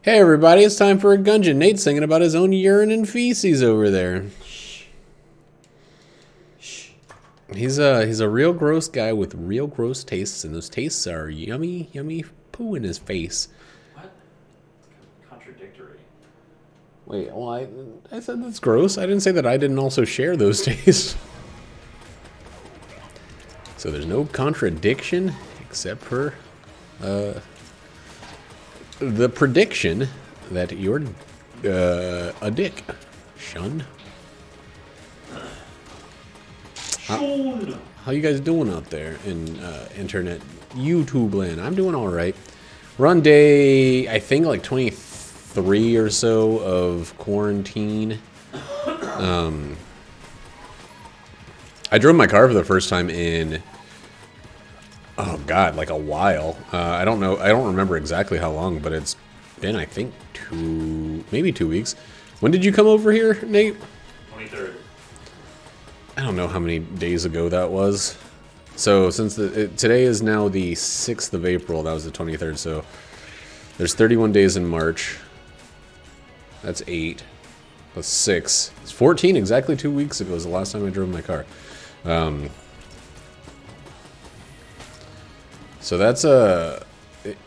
Hey everybody, it's time for a Gungeon. Nate's singing about his own urine and feces over there. He's a real gross guy with real gross tastes, and those tastes are yummy, yummy poo in his face. What? Contradictory. Wait, well, I said that's gross. I didn't say that I didn't also share those tastes. So there's no contradiction except for the prediction that you're a dick, Shun. How you guys doing out there in internet YouTube land? I'm doing all right. We're on day, I think, like 23 or so of quarantine. I drove my car for the first time in, oh god, like a while. I don't know. I don't remember exactly how long, but it's been, I think, maybe 2 weeks. When did you come over here, Nate? 23rd. I don't know how many days ago that was. So since today is now the 6th of April, that was the 23rd. So there's 31 days in March. That's 8. That's 6. It's 14. Exactly 2 weeks ago was the last time I drove my car. So that's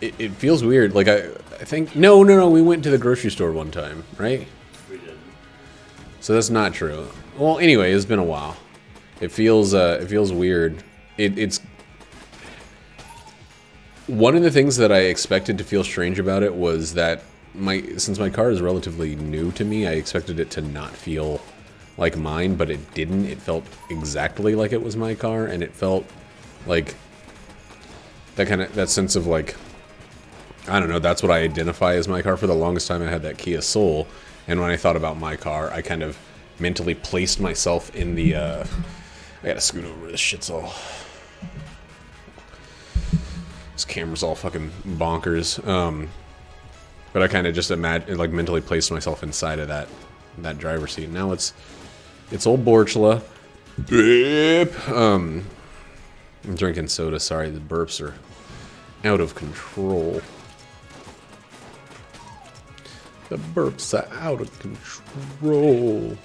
it feels weird. Like I think no. We went to the grocery store one time, right? We did. So that's not true. Well, anyway, it's been a while. It feels weird. It's one of the things that I expected to feel strange about it was that since my car is relatively new to me, I expected it to not feel like mine, but it didn't. It felt exactly like it was my car, and it felt like that sense of like, I don't know, that's what I identify as my car. For the longest time I had that Kia Soul, and when I thought about my car, I kind of mentally placed myself in the, I gotta scoot over, this shit's all, this camera's all fucking bonkers, but I kind of just like mentally placed myself inside of that driver's seat. Now it's old Borchla. I'm drinking soda, sorry, the burps are out of control. The burps are out of control.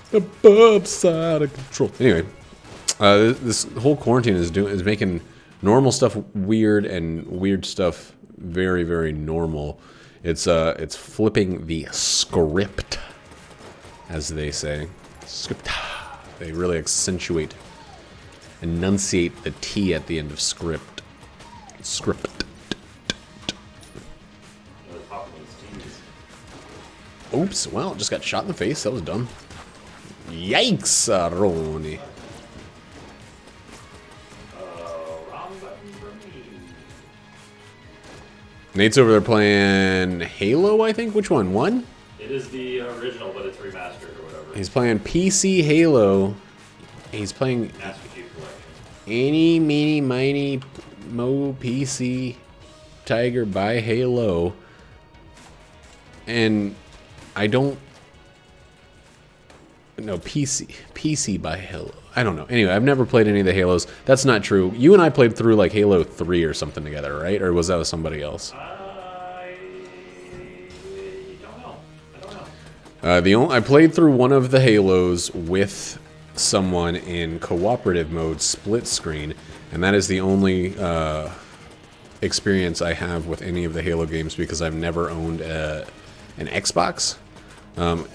The burps are out of control. Anyway, this whole quarantine is making normal stuff weird and weird stuff very, very normal. It's flipping the script, as they say. Script. They really enunciate the T at the end of script. Script. Oops, well, just got shot in the face. That was dumb. Yikes, Roni. Wrong button for me. Nate's over there playing Halo, I think. Which one? One? It is the original, but it's remastered or whatever. He's playing PC Halo. He's playing Master Chief Collection. Eeny, meeny, miny, mo, PC, Tiger by Halo. And I don't... No, PC by Halo. I don't know. Anyway, I've never played any of the Halos. That's not true. You and I played through like Halo 3 or something together, right? Or was that with somebody else? I don't know. I played through one of the Halos with someone in cooperative mode, split screen, and that is the only experience I have with any of the Halo games because I've never owned an Xbox.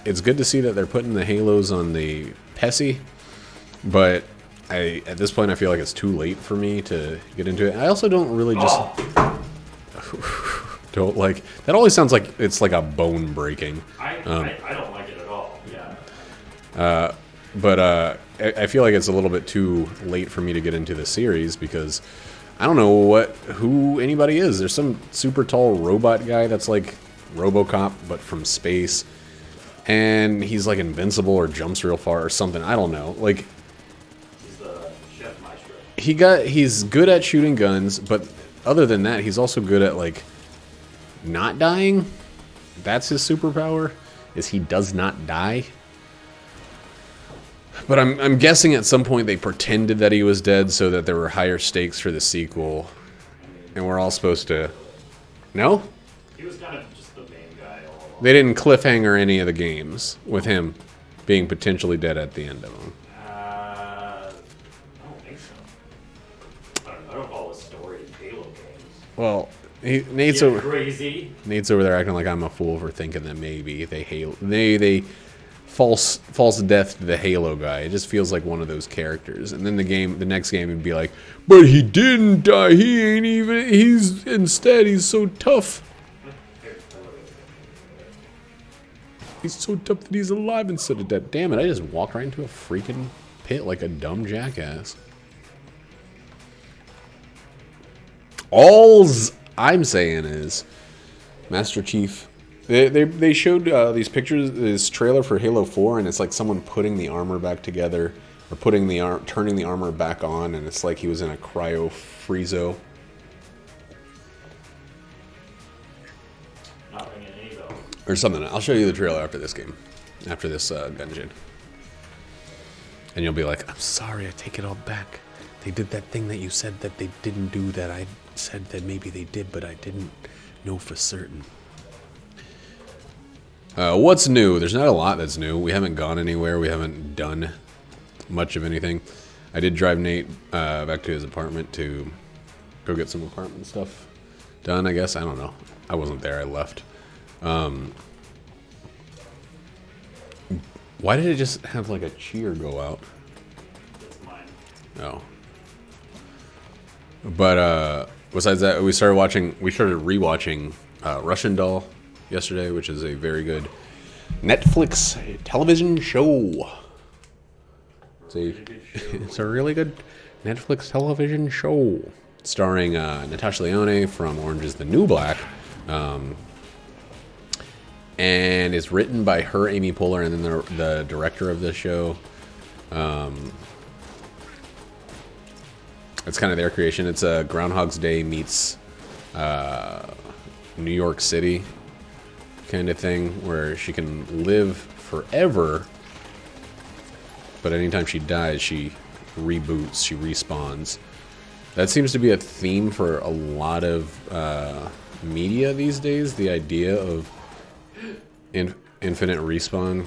It's good to see that they're putting the Halos on the PESI, but at this point I feel like it's too late for me to get into it. I also don't really just don't like that. Always sounds like it's like a bone breaking. I don't like it at all. Yeah. But I feel like it's a little bit too late for me to get into the series because I don't know who anybody is. There's some super tall robot guy that's like RoboCop but from space, and he's like invincible or jumps real far or something. I don't know. Like He's the chef maestro. He's good at shooting guns, but other than that, he's also good at like not dying. That's his superpower, is he does not die. But I'm guessing at some point they pretended that he was dead so that there were higher stakes for the sequel. and we're all supposed to... No? He was kind of just the main guy all along. They didn't cliffhanger any of the games with him being potentially dead at the end of them. I don't think so. I don't follow the story in Halo games. Well, Nate's crazy. Nate's over there acting like I'm a fool for thinking that maybe they false death to the Halo guy. It just feels like one of those characters. And then the next game would be like, but he didn't die. He's so tough. He's so tough that he's alive instead of dead. Damn it, I just walked right into a freaking pit like a dumb jackass. All's I'm saying is, Master Chief, they showed these pictures, this trailer for Halo 4, and it's like someone putting the armor back together, or turning the armor back on, and it's like he was in a cryo-friezo. Not ringing any bells. Or something. I'll show you the trailer after this game. After this dungeon. And you'll be like, I'm sorry, I take it all back. They did that thing that you said that they didn't do that I said that maybe they did, but I didn't know for certain. What's new? There's not a lot that's new. We haven't gone anywhere. We haven't done much of anything. I did drive Nate back to his apartment to go get some apartment stuff done, I guess. I don't know. I wasn't there. I left. Why did it just have like a cheer go out? That's mine. No. But besides that, we started rewatching Russian Doll yesterday, which is a very good Netflix television show. It's a really good Netflix television show starring Natasha Lyonne from Orange is the New Black. And it's written by her, Amy Poehler, and then the director of the show. It's kind of their creation. It's a Groundhog's Day meets New York City kind of thing, where she can live forever, but anytime she dies, she reboots, she respawns. That seems to be a theme for a lot of media these days, the idea of infinite respawn.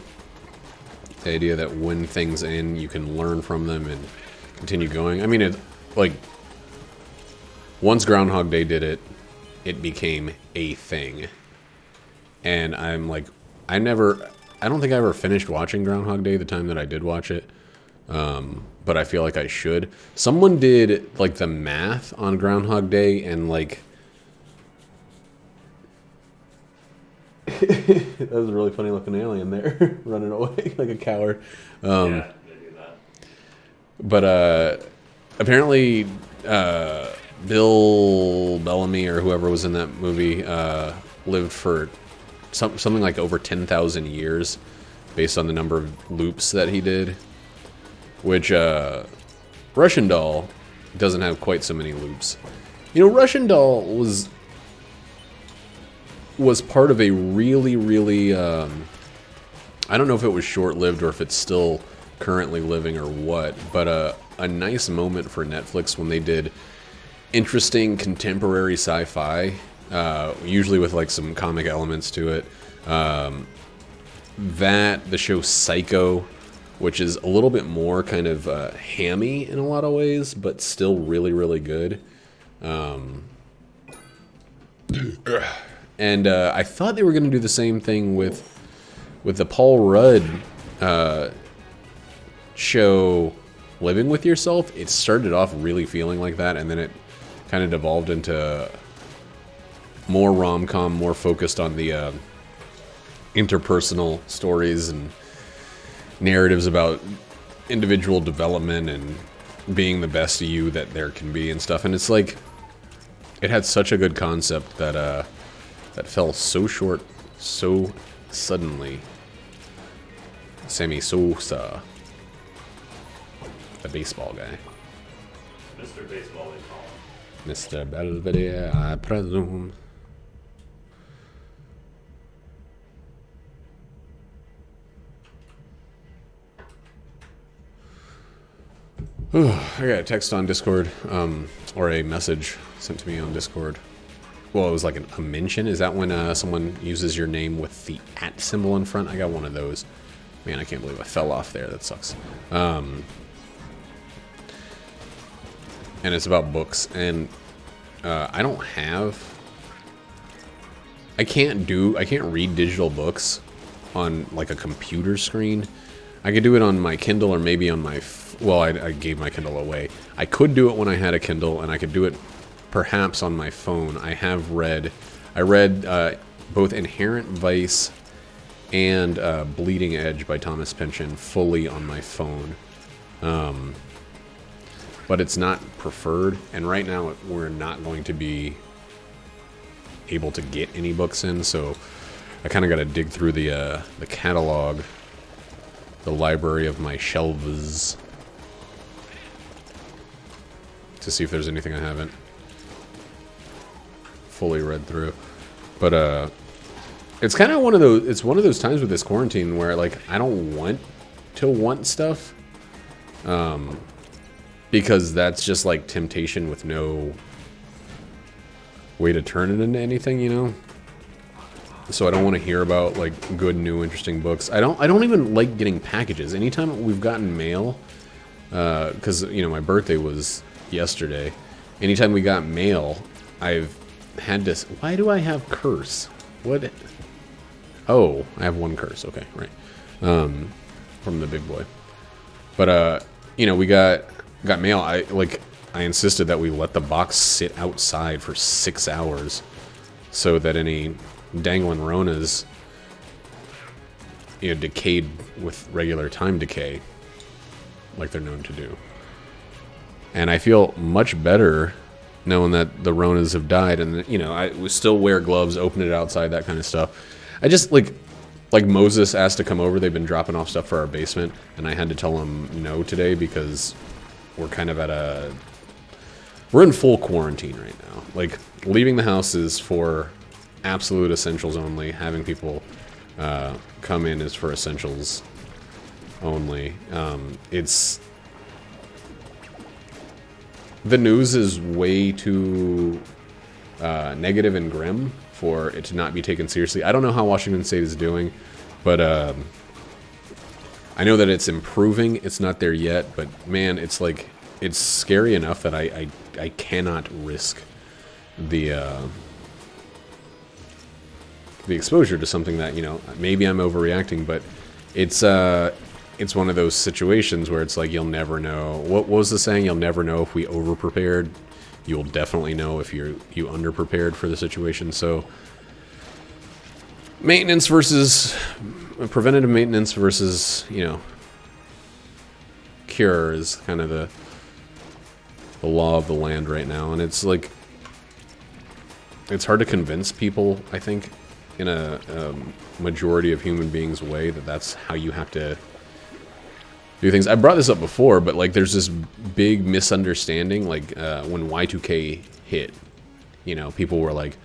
The idea that when things end, you can learn from them and continue going. I mean, it like once Groundhog Day did it, it became a thing. And I'm like, I don't think I ever finished watching Groundhog Day the time that I did watch it. But I feel like I should. Someone did like the math on Groundhog Day, and like that was a really funny looking alien there running away like a coward. Yeah, they do that. But apparently Bill Bellamy or whoever was in that movie lived for something like over 10,000 years based on the number of loops that he did, which Russian Doll doesn't have quite so many loops. You know, Russian Doll was part of a really I don't know if it was short-lived or if it's still currently living or what, but a nice moment for Netflix when they did interesting contemporary sci-fi, usually with like some comic elements to it. The show Psycho, which is a little bit more kind of hammy in a lot of ways, but still really good. And I thought they were going to do the same thing with the Paul Rudd show, Living With Yourself. It started off really feeling like that, and then it kind of devolved into more rom-com, more focused on the interpersonal stories and narratives about individual development and being the best you that there can be and stuff. And it's like, it had such a good concept that that fell so short so suddenly. Sammy Sosa, the baseball guy. Mr. Baseball, they call him. Mr. Belvedere, I presume. I got a text on Discord, or a message sent to me on Discord. Well, it was like a mention. Is that when someone uses your name with the @ symbol in front? I got one of those. Man, I can't believe I fell off there. That sucks. And it's about books. And I don't have... I can't read digital books on like a computer screen. I could do it on my Kindle or maybe on my... Well, I gave my Kindle away. I could do it when I had a Kindle, and I could do it perhaps on my phone. I read both Inherent Vice and Bleeding Edge by Thomas Pynchon fully on my phone. But it's not preferred, and right now we're not going to be able to get any books in, so I kind of got to dig through the catalog, the library of my shelves, to see if there's anything I haven't fully read through. But it's kind of one of those times with this quarantine where like I don't want stuff, because that's just like temptation with no way to turn it into anything, you know. So I don't want to hear about like good, new, interesting books. I don't even like getting packages. Anytime we've gotten mail, because you know my birthday was yesterday. Anytime we got mail, I've had to... Why do I have curse? What? Oh, I have one curse. Okay, right. From the big boy. But you know, we got mail. I insisted that we let the box sit outside for 6 hours, so that any dangling Ronas, you know, decayed with regular time decay, like they're known to do. And I feel much better knowing that the Ronas have died, and you know, I still wear gloves, open it outside, that kind of stuff. I just like Moses asked to come over. They've been dropping off stuff for our basement, and I had to tell him no today because we're kind of we're in full quarantine right now. Like, leaving the house is for absolute essentials only. Having people come in is for essentials only. The news is way too negative and grim for it to not be taken seriously. I don't know how Washington State is doing, but I know that it's improving. It's not there yet, but man, it's scary enough that I cannot risk the exposure to something that, you know, maybe I'm overreacting, but it's one of those situations where it's like you'll never know. What was the saying? You'll never know if we overprepared. You'll definitely know if you underprepared for the situation. So maintenance versus preventative maintenance versus, you know, cure is kind of the law of the land right now, and it's like it's hard to convince people, I think, in a majority of human beings' way that that's how you have to do things. I brought this up before, but like there's this big misunderstanding, like when Y2K hit, you know, people were like,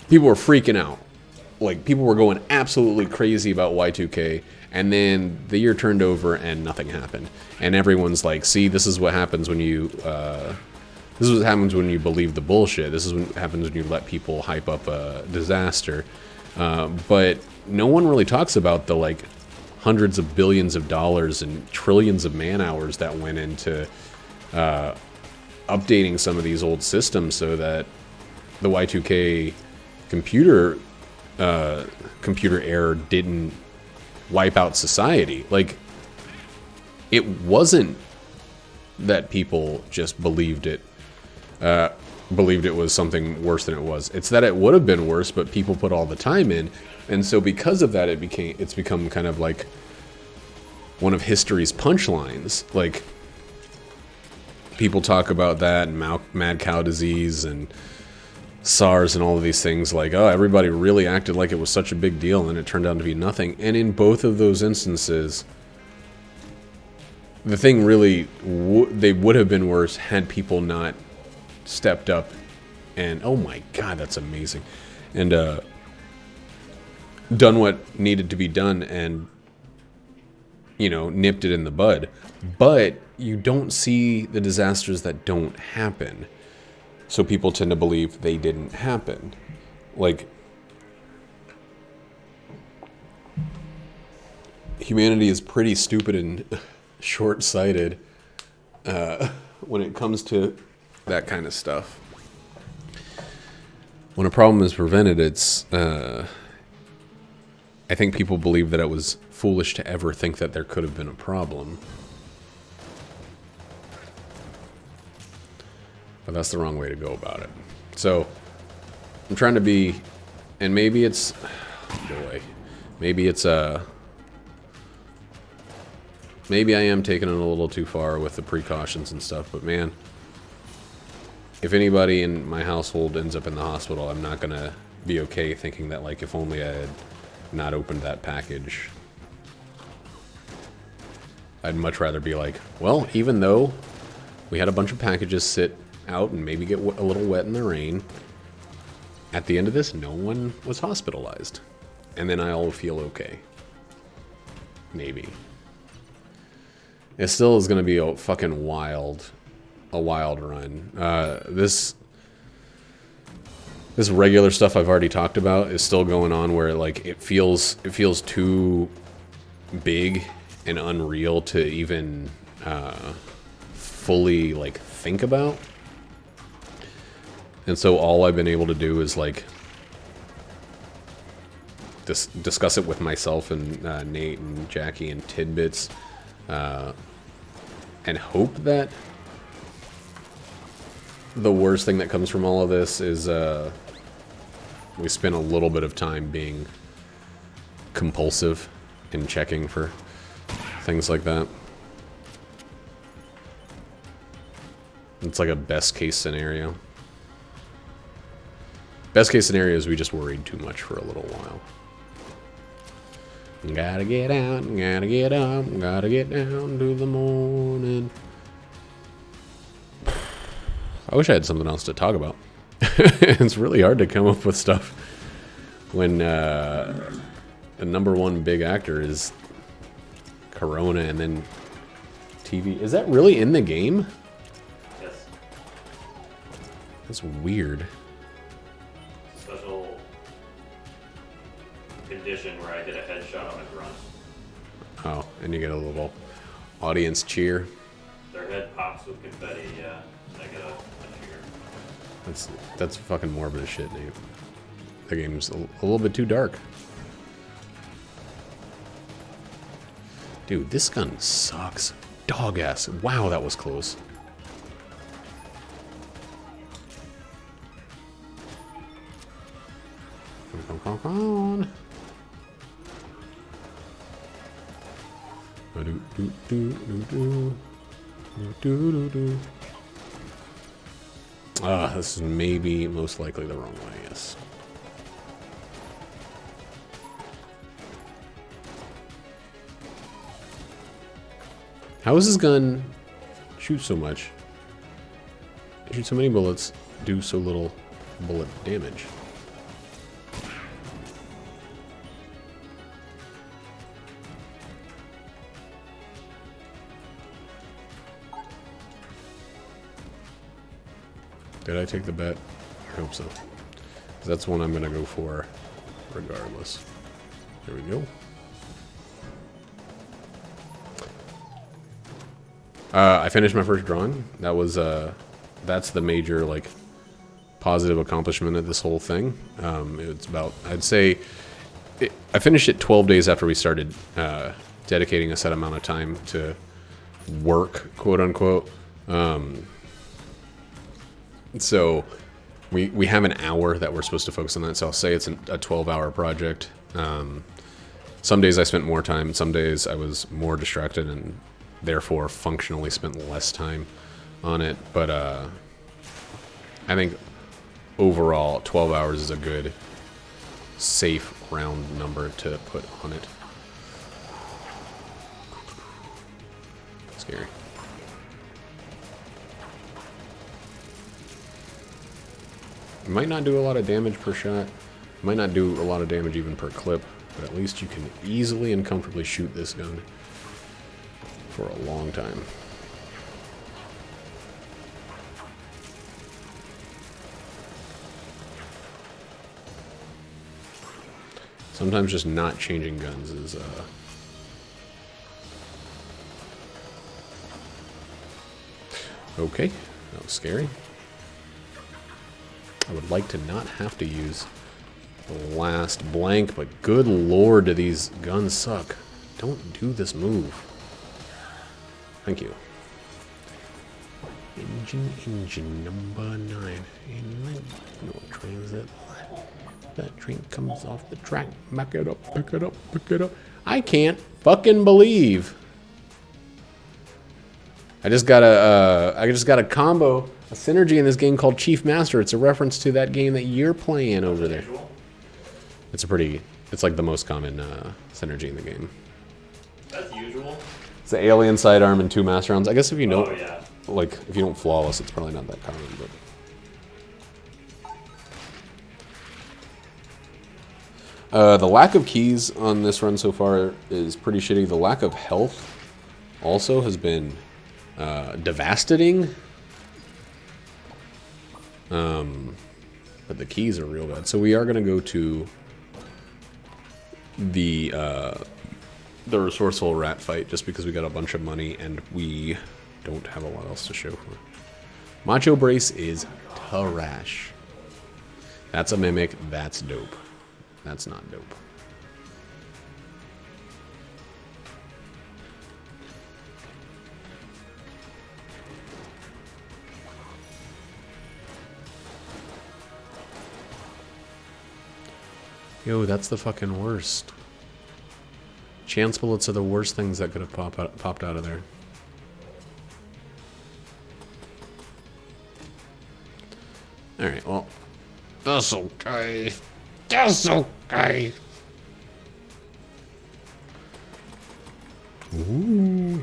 people were freaking out. Like, people were going absolutely crazy about Y2K, and then the year turned over and nothing happened. And everyone's like, see, this is what happens when you, this is what happens when you believe the bullshit. This is what happens when you let people hype up a disaster. But no one really talks about the, like, hundreds of billions of dollars and trillions of man hours that went into updating some of these old systems so that the Y2K computer error didn't wipe out society. Like, it wasn't that people just believed it was something worse than it was. It's that it would have been worse, but people put all the time in, and so because of that, it's become kind of like one of history's punchlines. Like, people talk about that and mad cow disease and SARS and all of these things, like, oh, everybody really acted like it was such a big deal, and it turned out to be nothing. And in both of those instances, the thing really, they would have been worse had people not stepped up and, oh my god, that's amazing, and done what needed to be done and you know, nipped it in the bud. But you don't see the disasters that don't happen. So people tend to believe they didn't happen. Like, humanity is pretty stupid and short-sighted when it comes to that kind of stuff. When a problem is prevented, it's... I think people believe that it was foolish to ever think that there could have been a problem. But that's the wrong way to go about it. So, I'm trying to be... And maybe it's... Boy. Maybe it's maybe I am taking it a little too far with the precautions and stuff, but man, if anybody in my household ends up in the hospital, I'm not gonna be okay thinking that, like, if only I had not opened that package. I'd much rather be like, well, even though we had a bunch of packages sit out and maybe get a little wet in the rain, at the end of this, no one was hospitalized. And then I'll feel okay. Maybe. It still is going to be a fucking wild run. This regular stuff I've already talked about is still going on, where like it feels too big and unreal to even fully like think about. And so all I've been able to do is like discuss it with myself and Nate and Jackie and Tidbits, and hope that the worst thing that comes from all of this is we spend a little bit of time being compulsive and checking for things like that. It's like a best case scenario. Best case scenario is we just worried too much for a little while. Gotta get out, gotta get up, gotta get down to the morning. I wish I had something else to talk about. It's really hard to come up with stuff when the #1 big actor is Corona and then TV. Is that really in the game? Yes. That's weird. Special condition where I did a headshot on a grunt. Oh, and you get a little audience cheer. Their head pops with confetti, yeah. I get a cheer. That's fucking morbid as shit, Nate. The game's a little bit too dark. Dude, this gun sucks. Dog ass. Wow, that was close. Come on. This is maybe most likely the wrong way, yes. How does this gun shoot so much? Shoot so many bullets, do so little bullet damage? Did I take the bet? I hope so. 'Cause that's one I'm going to go for regardless. There we go. I finished my first drawing. That was, that's the major, like, positive accomplishment of this whole thing. It's about, I'd say, I finished it 12 days after we started dedicating a set amount of time to work, quote unquote. So we have an hour that we're supposed to focus on that. So I'll say it's a 12-hour project. Some days I spent more time. Some days I was more distracted and therefore functionally spent less time on it. But I think overall 12 hours is a good, safe, round number to put on it. Scary. It might not do a lot of damage per shot. It might not do a lot of damage even per clip, but at least you can easily and comfortably shoot this gun. for a long time. Sometimes just not changing guns is, okay, that was scary. I would like to not have to use the last blank, but good lord, do these guns suck. Don't do this move. Thank you. Engine number 9. No transit. That train comes off the track. Back it up, pick it up, pick it up. I can't fucking believe. I just got a combo, a synergy in this game called Chief Master. It's a reference to that game that you're playing over there. It's it's like the most common synergy in the game. That's usual. It's the alien sidearm and 2 master rounds. I guess if you know, Oh, yeah. like, if you don't flawless, it's probably not that common, but. The lack of keys on this run so far is pretty shitty. The lack of health also has been devastating. But the keys are real bad. So we are going to go to the resourceful rat fight just because we got a bunch of money and we don't have a lot else to show for. Macho Brace is trash. That's a mimic. That's dope. That's not dope. Yo, that's the fucking worst. Chance bullets are the worst things that could have popped out of there. Alright, well, that's okay. That's okay. Ooh.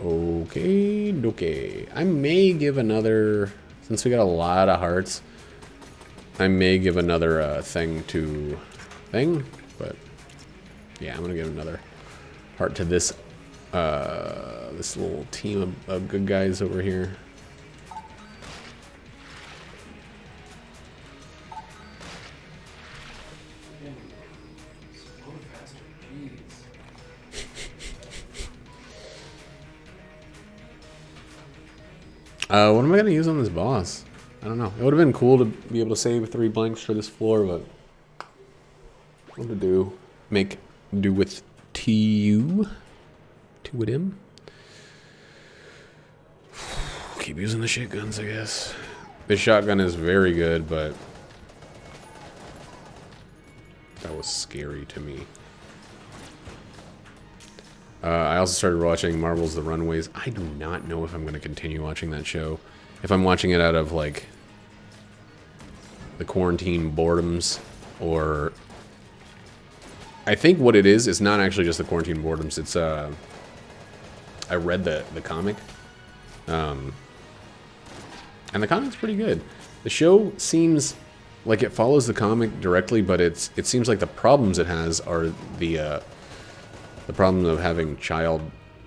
Okay. I may give another, since we got a lot of hearts, I may give another thing to thing, but yeah, I'm gonna give another heart to this this little team of good guys over here. What am I gonna use on this boss? I don't know. It would have been cool to be able to save 3 blanks for this floor, but what to do? Make do with TU? Two with him? Keep using the shit guns, I guess. This shotgun is very good, but that was scary to me. I also started watching Marvel's The Runaways. I do not know if I'm going to continue watching that show. If I'm watching it out of, like, the quarantine boredoms, or... I think what it is not actually just the quarantine boredoms. It's, I read the comic. And the comic's pretty good. The show seems like it follows the comic directly, but it seems like the problems it has are the problem of having child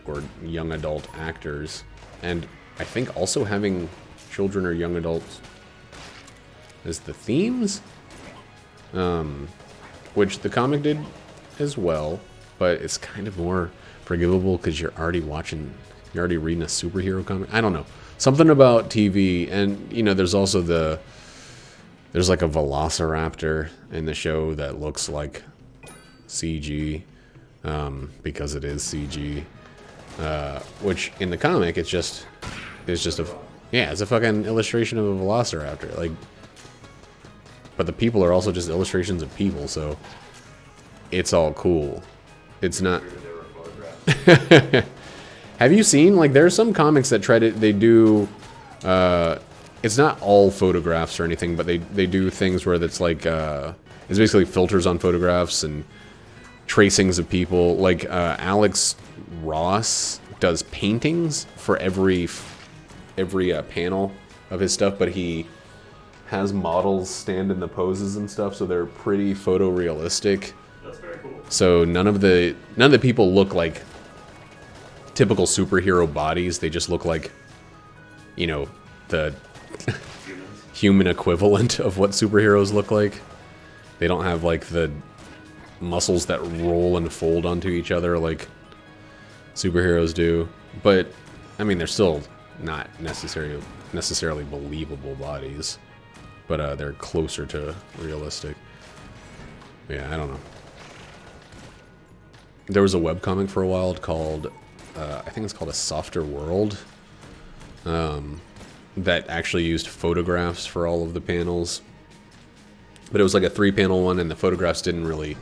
or young adult actors, and I think also having children or young adults as the themes, which the comic did as well, but it's kind of more forgivable because you're already reading a superhero comic. I don't know, something about TV, and you know, there's also there's like a velociraptor in the show that looks like CG. Because it is CG, which in the comic it's just it's a fucking illustration of a velociraptor, like, but the people are also just illustrations of people, so it's all cool. It's not. Have you seen, like, there are some comics that they do, it's not all photographs or anything, but they do things where it's like, it's basically filters on photographs and tracings of people. Like Alex Ross does paintings for every panel of his stuff, but he has models stand in the poses and stuff, so they're pretty photorealistic. That's very cool. So none of the people look like typical superhero bodies. They just look like, you know, the human equivalent of what superheroes look like. They don't have, like, the muscles that roll and fold onto each other like superheroes do. But, I mean, they're still not necessarily believable bodies. But they're closer to realistic. Yeah, I don't know. There was a webcomic for a while called, I think it's called A Softer World, that actually used photographs for all of the panels. But it was like a 3-panel one, and the photographs didn't really...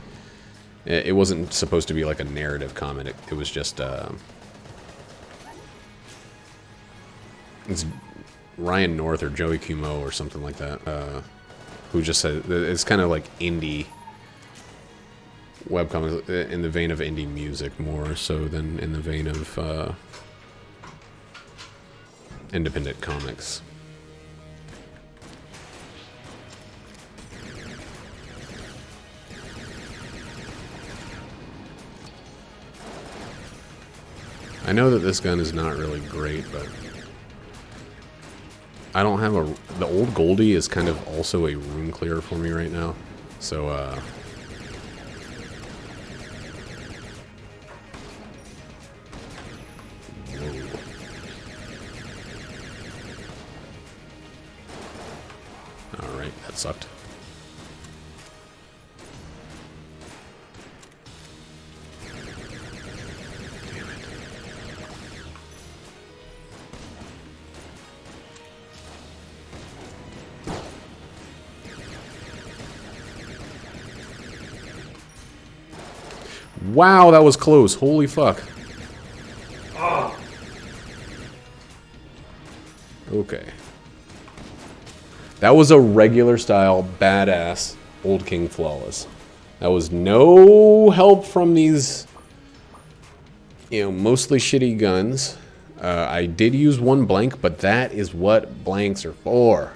It wasn't supposed to be like a narrative comic. It was just... it's Ryan North or Joey Kumo or something like that, who just said... It's kind of like indie webcomics, in the vein of indie music more so than in the vein of independent comics. I know that this gun is not really great, but I don't have a... The old Goldie is kind of also a room clearer for me right now, so alright, that sucked. Wow, that was close. Holy fuck. Oh. Okay. That was a regular style, badass, Old King Flawless. That was no help from these, you know, mostly shitty guns. I did use one blank, but that is what blanks are for.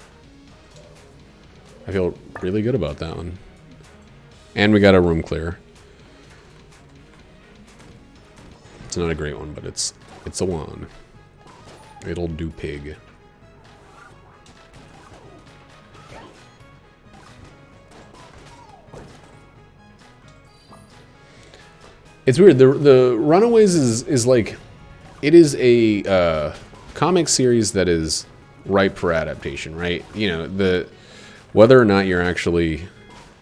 I feel really good about that one. And we got a room clear. It's not a great one, but it's a one. It'll do pig. It's weird. The Runaways is like, it is a comic series that is ripe for adaptation, right? You know, whether or not you're actually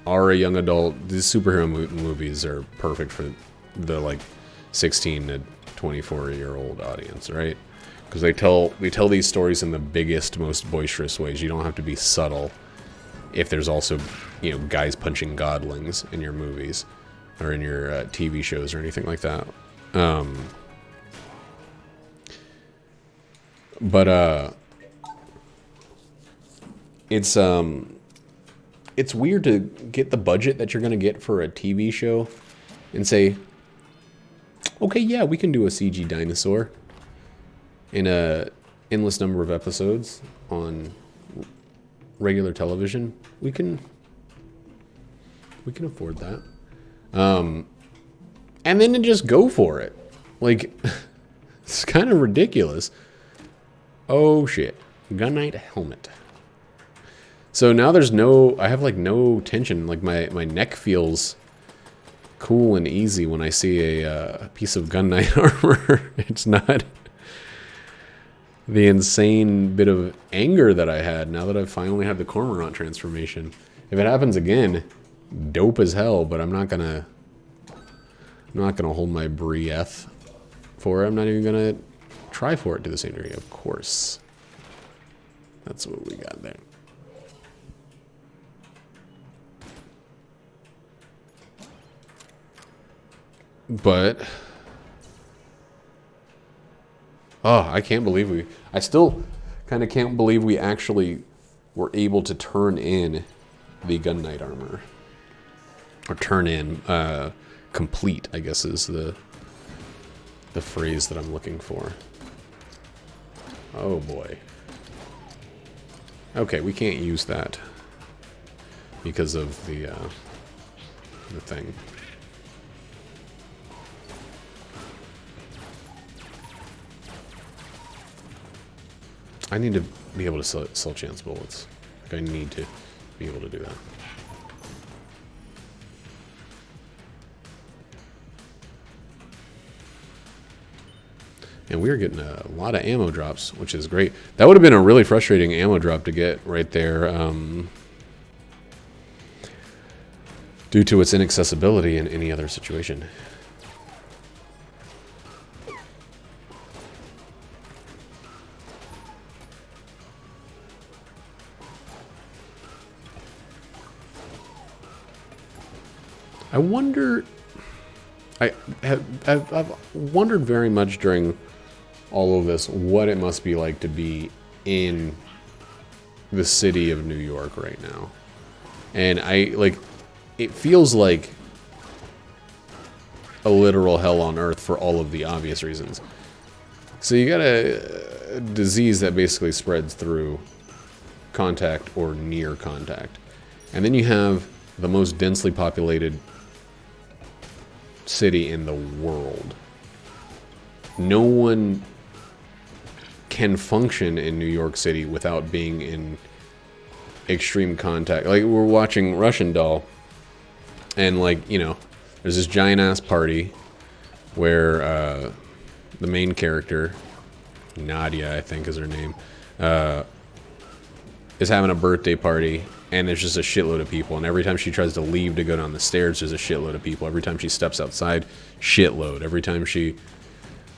are a young adult, these superhero movies are perfect for the like 16 to 24-year-old audience, right? Because they tell these stories in the biggest, most boisterous ways. You don't have to be subtle if there's also, you know, guys punching godlings in your movies or in your TV shows or anything like that. It's weird to get the budget that you're going to get for a TV show and say, okay, yeah, we can do a CG dinosaur in a endless number of episodes on regular television. We can afford that. And then to just go for it. Like, it's kind of ridiculous. Oh shit. Gun Knight helmet. So now there's I have like no tension. Like my neck feels cool and easy when I see a piece of Gun Knight armor. It's not the insane bit of anger that I had now that I've finally had the Cormorant transformation. If it happens again, dope as hell, but I'm not gonna hold my breath for it. I'm not even gonna try for it to the same degree, of course. That's what we got there. But oh, I can't believe I still kind of can't believe we actually were able to turn in the Gun Knight armor. Or turn in complete, I guess is the phrase that I'm looking for. Oh boy. Okay, we can't use that because of the thing. I need to be able to sell chance bullets. Like, I need to be able to do that. And we are getting a lot of ammo drops, which is great. That would have been a really frustrating ammo drop to get right there, due to its inaccessibility in any other situation. I wonder... I've wondered very much during all of this what it must be like to be in the city of New York right now. And it feels like a literal hell on earth for all of the obvious reasons. So you got a disease that basically spreads through contact or near contact. And then you have the most densely populated city in the world. No one can function in New York City without being in extreme contact. Like, we're watching Russian Doll, and, like, you know, there's this giant ass party where the main character, Nadia, I think is her name, is having a birthday party, and there's just a shitload of people. And every time she tries to leave to go down the stairs, there's a shitload of people. Every time she steps outside, shitload. Every time she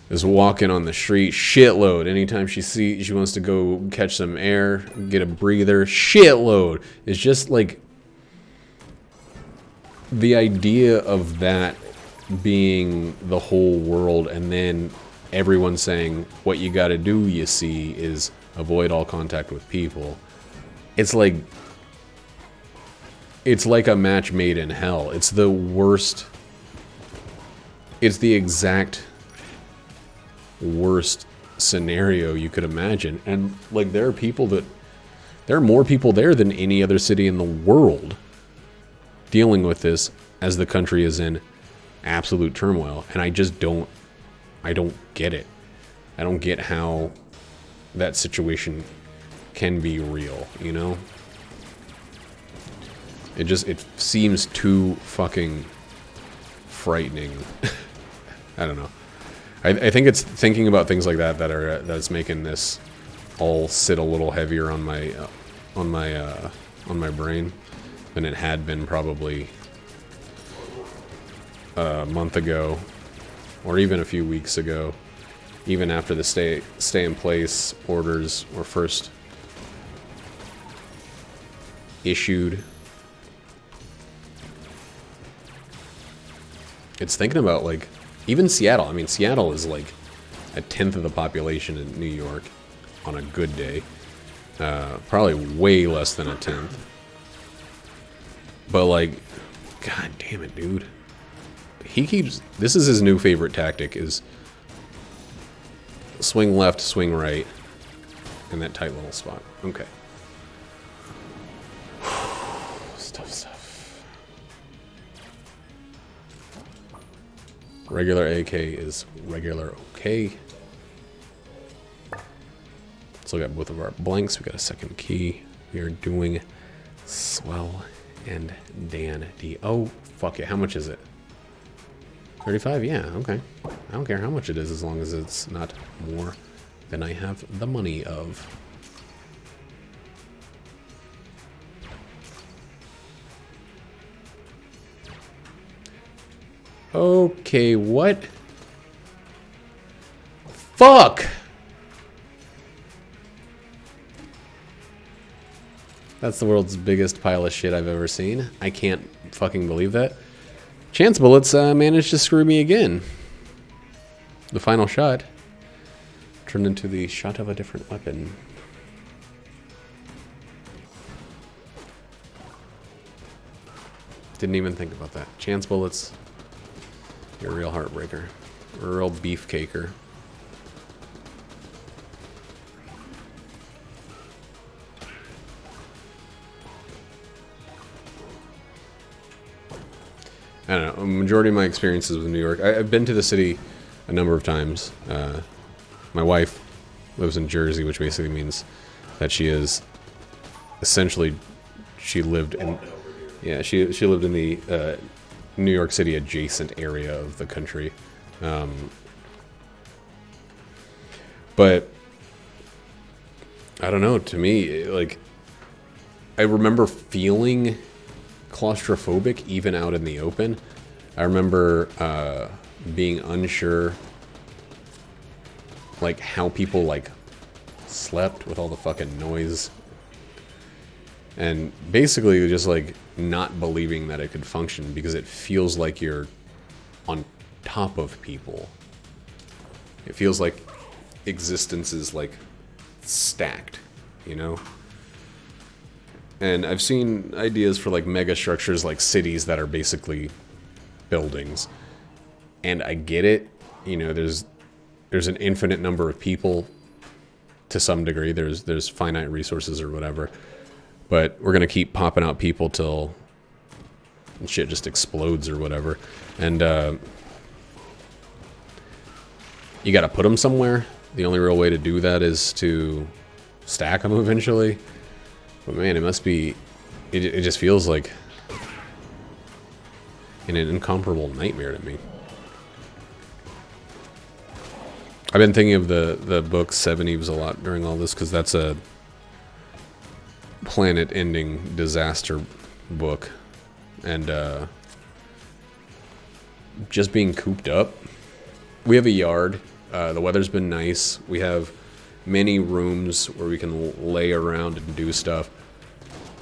is walking on the street, shitload. Anytime she wants to go catch some air, get a breather, shitload. It's just like the idea of that being the whole world, and then everyone saying what you gotta do, you see, is avoid all contact with people. It's like a match made in hell. It's the worst. It's the exact worst scenario you could imagine. And, like, there are more people there than any other city in the world dealing with this, as the country is in absolute turmoil. And I don't get it. I don't get how that situation can be real, you know? It seems too fucking frightening. I don't know. I think it's thinking about things like that's making this all sit a little heavier on my brain than it had been probably a month ago, or even a few weeks ago, even after the stay in place orders were first issued. It's thinking about, like, even Seattle. I mean, Seattle is like a tenth of the population in New York on a good day. Probably way less than a tenth. But, like, god damn it, dude. This is his new favorite tactic, is swing left, swing right in that tight little spot. Okay. Stuff. Regular AK is regular okay. Let's look at both of our blanks. We got a second key. We are doing swell and dandy. Oh, fuck it. How much is it? 35? Yeah, okay. I don't care how much it is, as long as it's not more than I have the money of. Okay, what? Fuck! That's the world's biggest pile of shit I've ever seen. I can't fucking believe that. Chance bullets managed to screw me again. The final shot turned into the shot of a different weapon. Didn't even think about that. Chance bullets. You're a real heartbreaker. A real beefcaker. I don't know. A majority of my experiences with New York, I've been to the city a number of times. My wife lives in Jersey, which basically means that she is essentially, she lived in, Walking over here. yeah, she lived in the New York City adjacent area of the country. But I don't know, to me, like, I remember feeling claustrophobic even out in the open. I remember being unsure, like, how people, like, slept with all the fucking noise. And basically just, like, not believing that it could function because it feels like you're on top of people. It feels like existence is, like, stacked, you know? And I've seen ideas for, like, mega structures, like cities that are basically buildings. And I get it. You know, there's an infinite number of people to some degree. There's finite resources or whatever. But we're going to keep popping out people till shit just explodes or whatever. And you got to put them somewhere. The only real way to do that is to stack them eventually. But man, it must be, it just feels like an incomparable nightmare to me. I've been thinking of the book Seven Eves a lot during all this, because that's a planet-ending disaster book. And just being cooped up. We have a yard. The weather's been nice. We have many rooms where we can lay around and do stuff.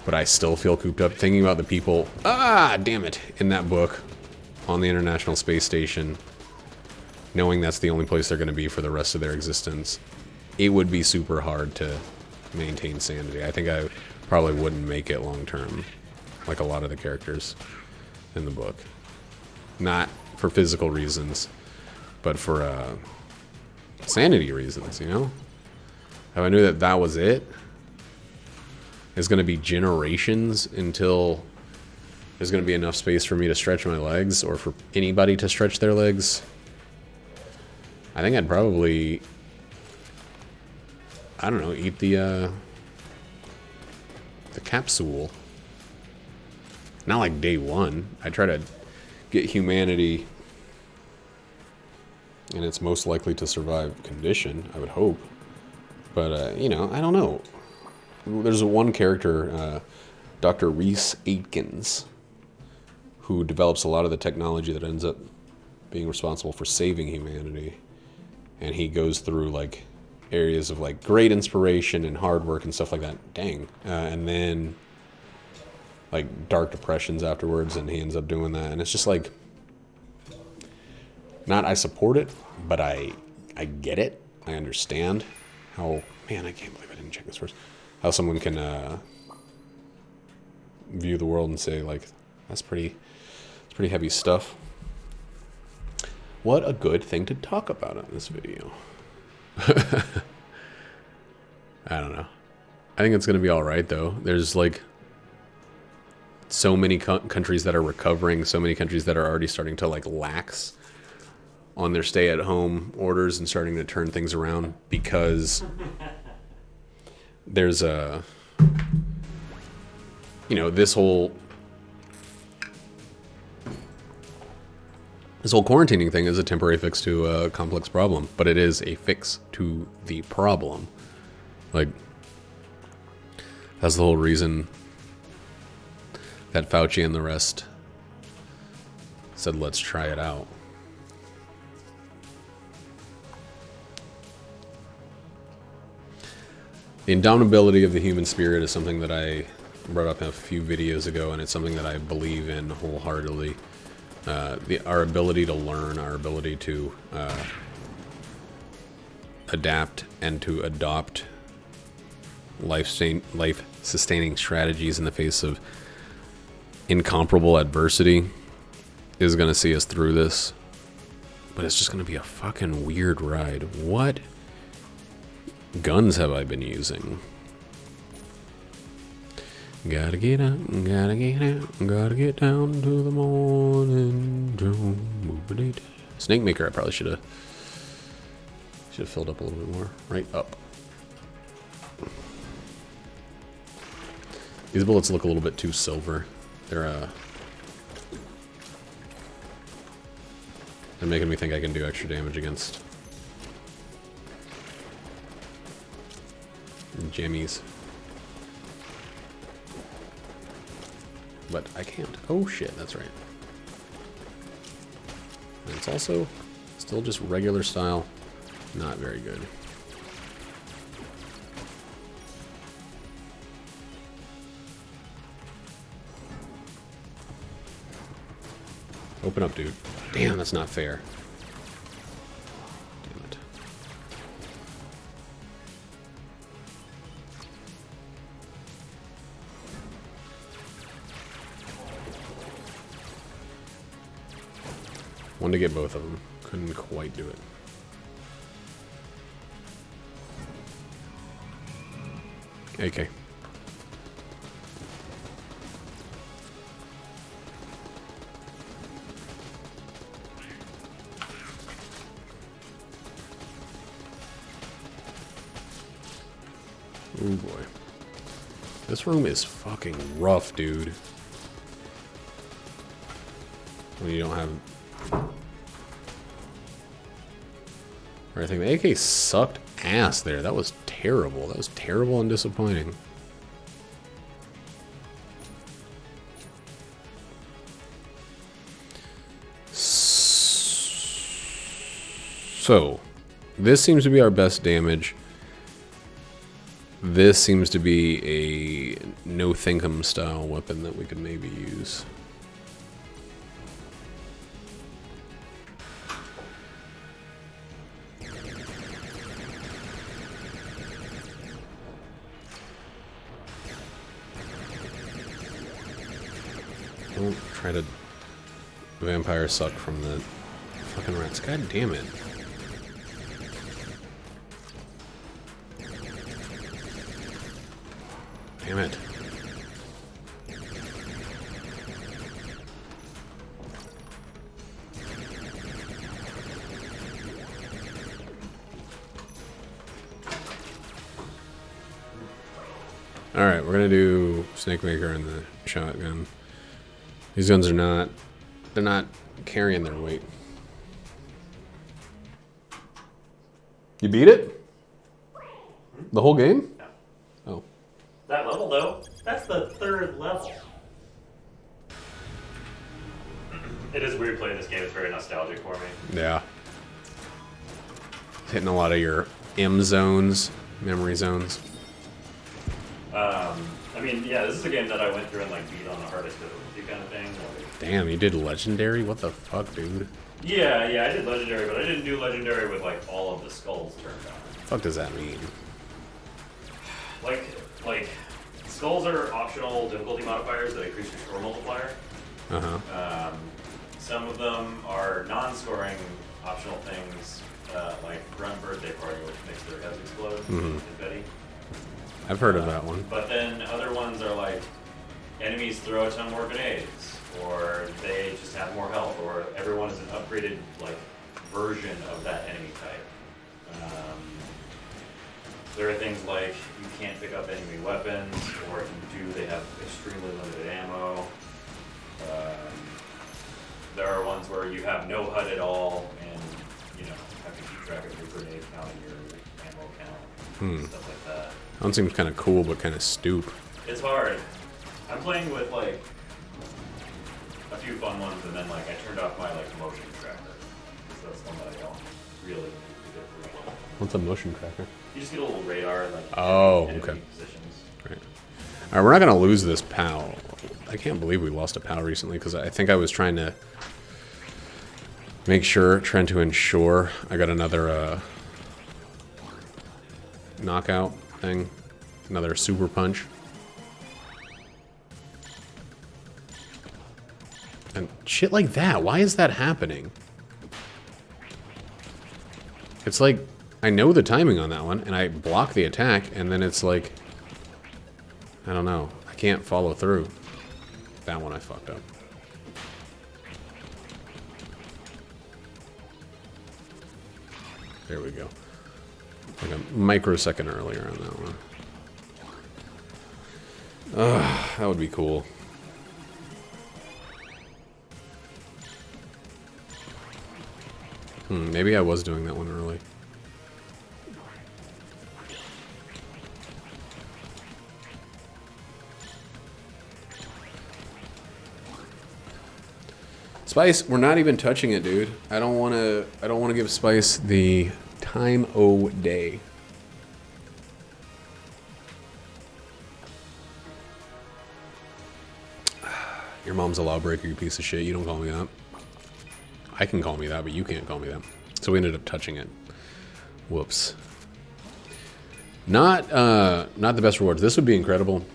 But I still feel cooped up thinking about the people, damn it, in that book on the International Space Station, knowing that's the only place they're going to be for the rest of their existence. It would be super hard to maintain sanity. I think I probably wouldn't make it long term, like a lot of the characters in the book. Not for physical reasons, but for sanity reasons, you know? If I knew that that was it, it's going to be generations until there's going to be enough space for me to stretch my legs, or for anybody to stretch their legs. I think I'd probably, I don't know, eat the capsule. Not like day one. I try to get humanity in its most likely to survive condition, I would hope. But, you know, I don't know. There's one character, Dr. Reese Aitkins, who develops a lot of the technology that ends up being responsible for saving humanity. And he goes through, like, areas of, like, great inspiration and hard work and stuff like that. Dang. And then, like, dark depressions afterwards, and he ends up doing that. And it's just, like, not I support it, but I get it. I understand how, man, I can't believe I didn't check this first. How someone can view the world and say, like, that's pretty heavy stuff. What a good thing to talk about in this video. I don't know. I think it's going to be all right, though. There's, like, so many countries that are recovering, so many countries that are already starting to, like, lax on their stay-at-home orders and starting to turn things around, because there's a, you know, this whole quarantining thing is a temporary fix to a complex problem, but it is a fix to the problem. Like, that's the whole reason that Fauci and the rest said, let's try it out. The indomitability of the human spirit is something that I brought up in a few videos ago, and it's something that I believe in wholeheartedly. Our ability to learn, our ability to adapt and to adopt life-sustaining strategies in the face of incomparable adversity is going to see us through this. But it's just going to be a fucking weird ride. What guns have I been using? Gotta get up, gotta get out, gotta get down to the morning dew. Snake Maker, I probably should have filled up a little bit more. Right up. These bullets look a little bit too silver. They're making me think I can do extra damage against jammies. But I can't. Oh shit, that's right. And it's also still just regular style. Not very good. Open up, dude. Damn, that's not fair. Damn it. Wanted to get both of them. Couldn't quite do it. AK. Oh boy. This room is fucking rough, dude. When you don't have... I think the AK sucked ass there. That was terrible. That was terrible and disappointing. So, this seems to be our best damage. This seems to be a no-thinkum style weapon that we could maybe use. Don't try to vampire suck from the fucking rats. God damn it. Damn it. Alright, we're gonna do Snake Maker and the shotgun. These guns are not... they're not carrying their weight. You beat it? The whole game? No. Oh. That level, though, that's the third level. It is weird playing this game. It's very nostalgic for me. Yeah. Hitting a lot of your M zones, memory zones. I mean, yeah, this is a game that I went through and like beat on the hardest difficulty kind of thing. Like, Damn, you did Legendary? What the fuck, dude? yeah, I did Legendary, but I didn't do Legendary with like all of the skulls turned on. The fuck does that mean? Like skulls are optional difficulty modifiers that increase your score multiplier. Uh-huh. Some of them are non-scoring optional things, like Grunt Birthday Party, which makes their heads explode. Confetti. I've heard of that one. But then other ones are like enemies throw a ton more grenades, or they just have more health, or everyone is an upgraded like version of that enemy type. There are things like you can't pick up enemy weapons, or if you do, they have extremely limited ammo. There are ones where you have no HUD at all, and you know have to keep track of your grenade count and your ammo count, stuff like that. That one seems kind of cool, but kind of stoop. It's hard. I'm playing with like a few fun ones, and then like I turned off my like motion tracker, because that's one that I don't really do very well. What's a motion tracker? You just get a little radar and like enemy okay. positions. Right. Alright, we're not going to lose this POW. I can't believe we lost a POW recently, because I think I was trying to trying to ensure I got another knockout thing. Another super punch. And shit like that. Why is that happening? It's like, I know the timing on that one, and I block the attack, and then it's like, I don't know. I can't follow through. That one I fucked up. There we go. Like a microsecond earlier on that one. That would be cool. Maybe I was doing that one early. Spice, we're not even touching it, dude. I don't want to give Spice the time o' day. Your mom's a lawbreaker, you piece of shit. You don't call me that. I can call me that, but you can't call me that. So we ended up touching it. Whoops. Not the best rewards. This would be incredible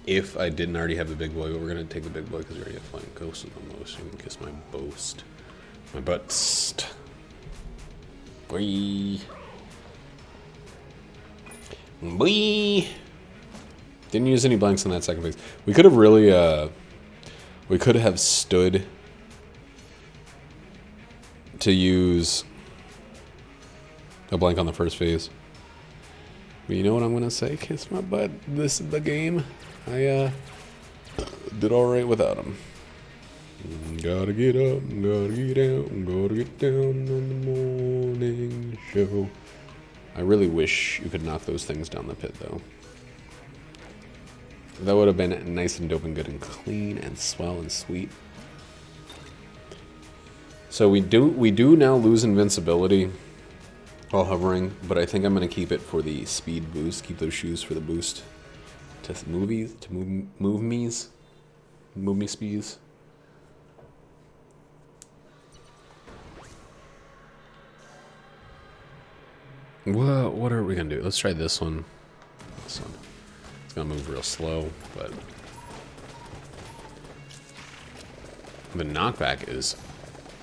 if I didn't already have the big boy, but we're gonna take the big boy because we already have flying ghosts almost. You can kiss my boast. My butt. Boy. Boy. Didn't use any blanks on that second phase. We could have really, we could have stood to use a blank on the first phase. But you know what I'm gonna say? Kiss my butt. This is the game. I did all right without him. Gotta get up, gotta get out, gotta get down on the morning show. I really wish you could knock those things down the pit, though. That would have been nice and dope and good and clean and swell and sweet. So we do now lose invincibility while hovering, but I think I'm gonna keep it for the speed boost. Keep those shoes for the boost. To move me speeds. What are we gonna do? Let's try this one. This one. It's gonna move real slow, but the knockback is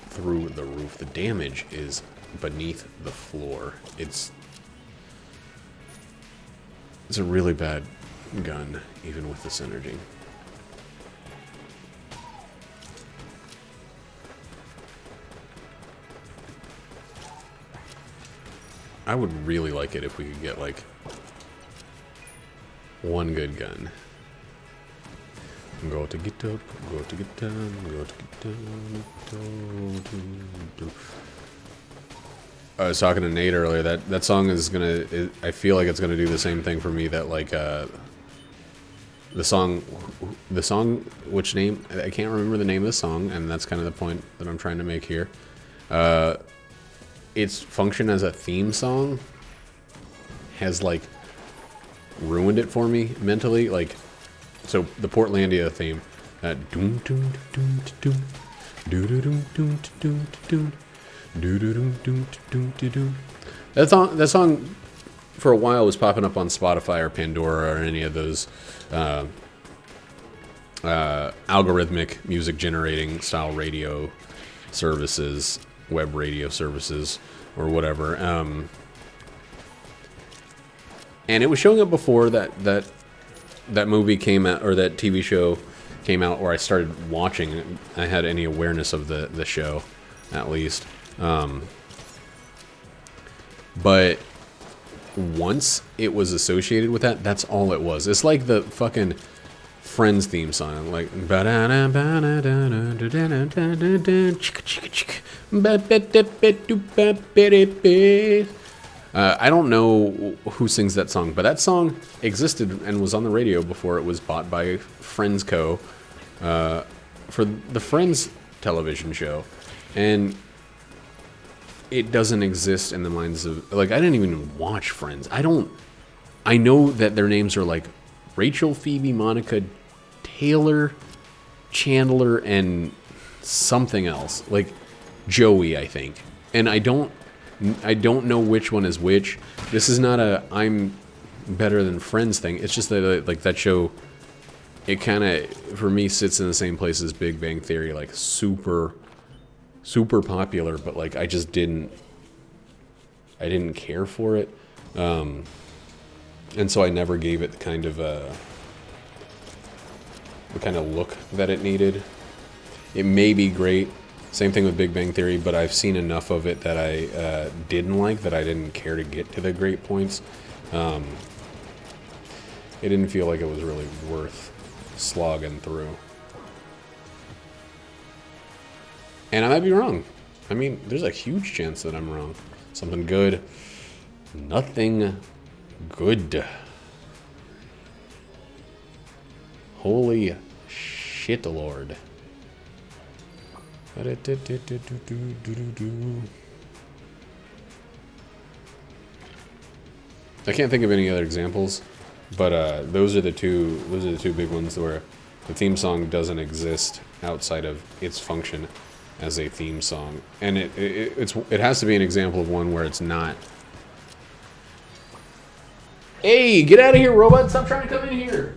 through the roof. The damage is beneath the floor. It's a really bad gun, even with this energy. I would really like it if we could get, like, one good gun. Go to get up, go to get down, go to get down, go to... I was talking to Nate earlier, that song is gonna... I feel like it's gonna do the same thing for me that, like, the song, which name, I can't remember the name of the song, and that's kind of the point that I'm trying to make here. Its function as a theme song has, like, ruined it for me mentally. Like, so the Portlandia theme, that song for a while was popping up on Spotify or Pandora or any of those algorithmic music generating style radio services, web radio services, or whatever. And it was showing up before that movie came out, or that TV show came out, or I started watching it. I had any awareness of the show, at least. But once it was associated with that, that's all it was. It's like the fucking Friends theme song, like I don't know who sings that song, but that song existed and was on the radio before it was bought by Friends Co. For the Friends television show, and it doesn't exist in the minds of, like, I didn't even watch Friends. I know that their names are like Rachel, Phoebe, Monica, Taylor, Chandler, and something else, like Joey, I think. And I don't know which one is which. This is not a I'm better than Friends thing. It's just that, like, that show, it kind of, for me, sits in the same place as Big Bang Theory, like super popular, but, like, I didn't care for it. And so I never gave it the kind of look that it needed. It may be great. Same thing with Big Bang Theory, but I've seen enough of it that I didn't like, that I didn't care to get to the great points. it didn't feel like it was really worth slogging through. And I might be wrong. I mean, there's a huge chance that I'm wrong. Something good. Nothing good. Holy shit, Lord. I can't think of any other examples, but those are the two big ones where the theme song doesn't exist outside of its function as a theme song, and it has to be an example of one where it's not. Hey, get out of here, robot! Stop trying to come in here.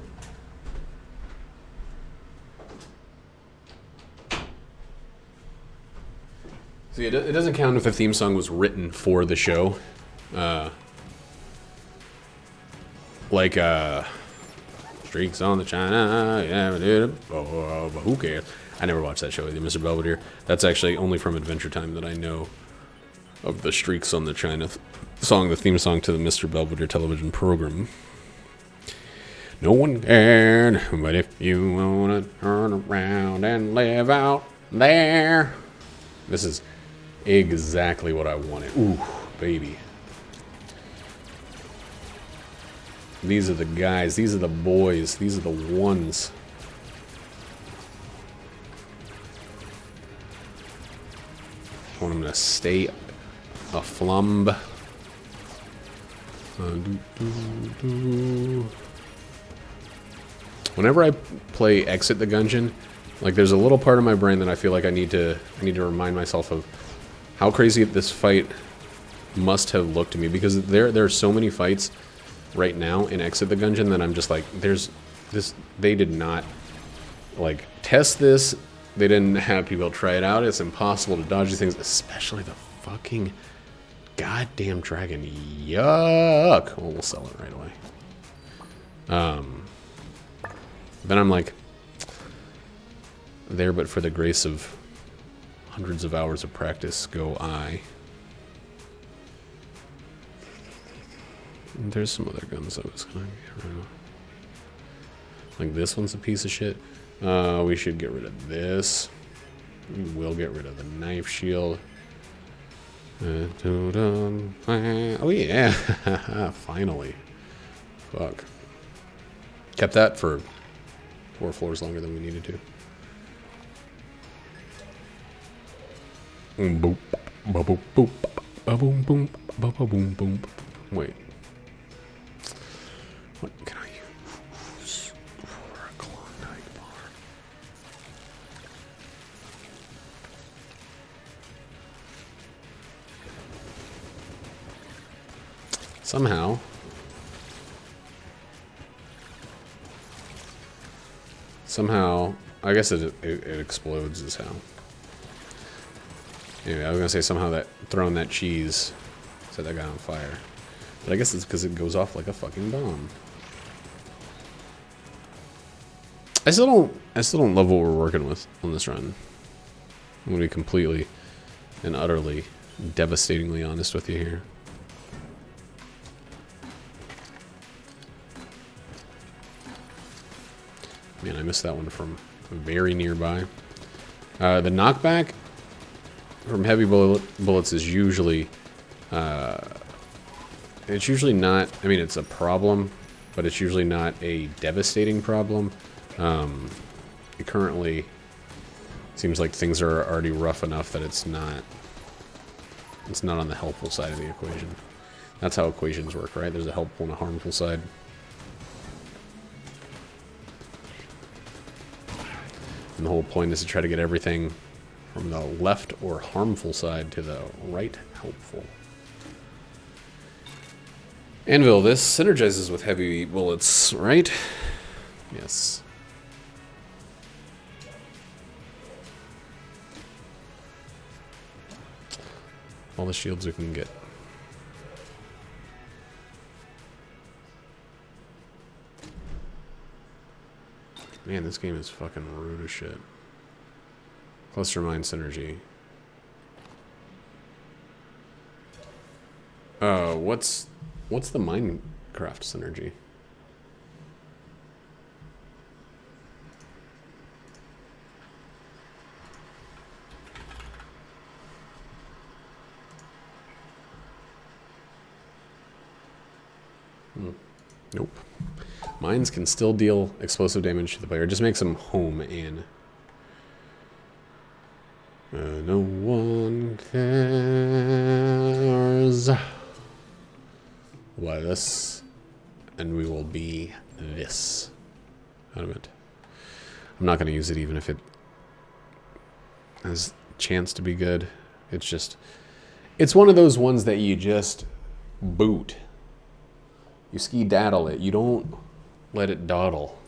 See, it doesn't count if the theme song was written for the show. Like, Streaks on the China, yeah, but who cares? I never watched that show either, Mr. Belvedere. That's actually only from Adventure Time that I know of the Streaks on the China song, the theme song to the Mr. Belvedere television program. No one cared, but if you wanna turn around and live out there. This is exactly what I wanted. Ooh, baby. These are the guys. These are the boys. These are the ones. I want them to stay aflumb. Whenever I play Exit the Gungeon, like there's a little part of my brain that I feel like I need to remind myself of how crazy this fight must have looked to me, because there are so many fights right now in Exit the Gungeon that I'm just like, they did not like test this. They didn't have people try it out. It's impossible to dodge these things, especially the fucking goddamn dragon. Yuck. Well, we'll sell it right away. Then I'm like, there but for the grace of hundreds of hours of practice go I. And there's some other guns I was gonna get rid of. Like this one's a piece of shit. We should get rid of this. We will get rid of the knife shield. Oh yeah, finally. Fuck. Kept that for 4 floors longer than we needed to. Boop, boop, boop, boom, boom, boom, boom. Wait. What can I use for a Klondike bar? Somehow, I guess it explodes is how. Anyway, I was gonna say somehow that throwing that cheese set that guy on fire. But I guess it's because it goes off like a fucking bomb. I still don't love what we're working with on this run. I'm gonna be completely and utterly, devastatingly honest with you here. Man, I missed that one from very nearby. The knockback from heavy bullets is usually, it's usually not, I mean, it's a problem, but it's usually not a devastating problem. It currently seems like things are already rough enough that it's not on the helpful side of the equation. That's how equations work, right? There's a helpful and a harmful side. And the whole point is to try to get everything from the left or harmful side to the right helpful. Anvil, this synergizes with heavy bullets, right? Yes. All the shields we can get. Man, this game is fucking rude as shit. Cluster mine synergy. What's the Minecraft synergy? Nope. Mines can still deal explosive damage to the player. It just makes them home in. No one cares. We'll buy this, and we will be this out of it. I'm not going to use it even if it has a chance to be good. It's just, it's one of those ones that you just boot. You ski-daddle it. You don't let it dawdle.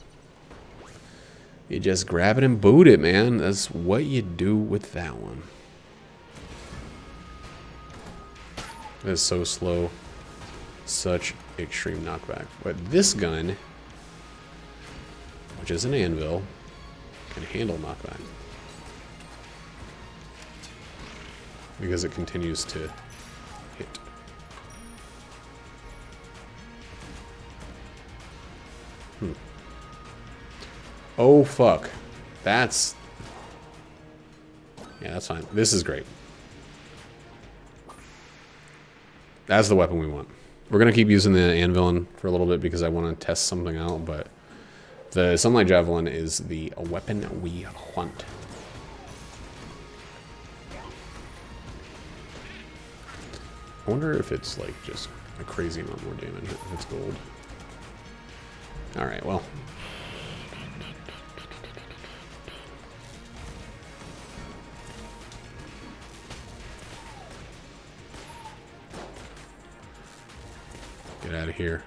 You just grab it and boot it, man. That's what you do with that one. It's so slow. Such extreme knockback. But this gun, which is an anvil, can handle knockback. Because it continues to hit. Oh, fuck. That's... yeah, that's fine. This is great. That's the weapon we want. We're going to keep using the anvil for a little bit because I want to test something out, but the Sunlight Javelin is the weapon we want. I wonder if it's like just a crazy amount more damage if it's gold. Alright, well. Get out of here.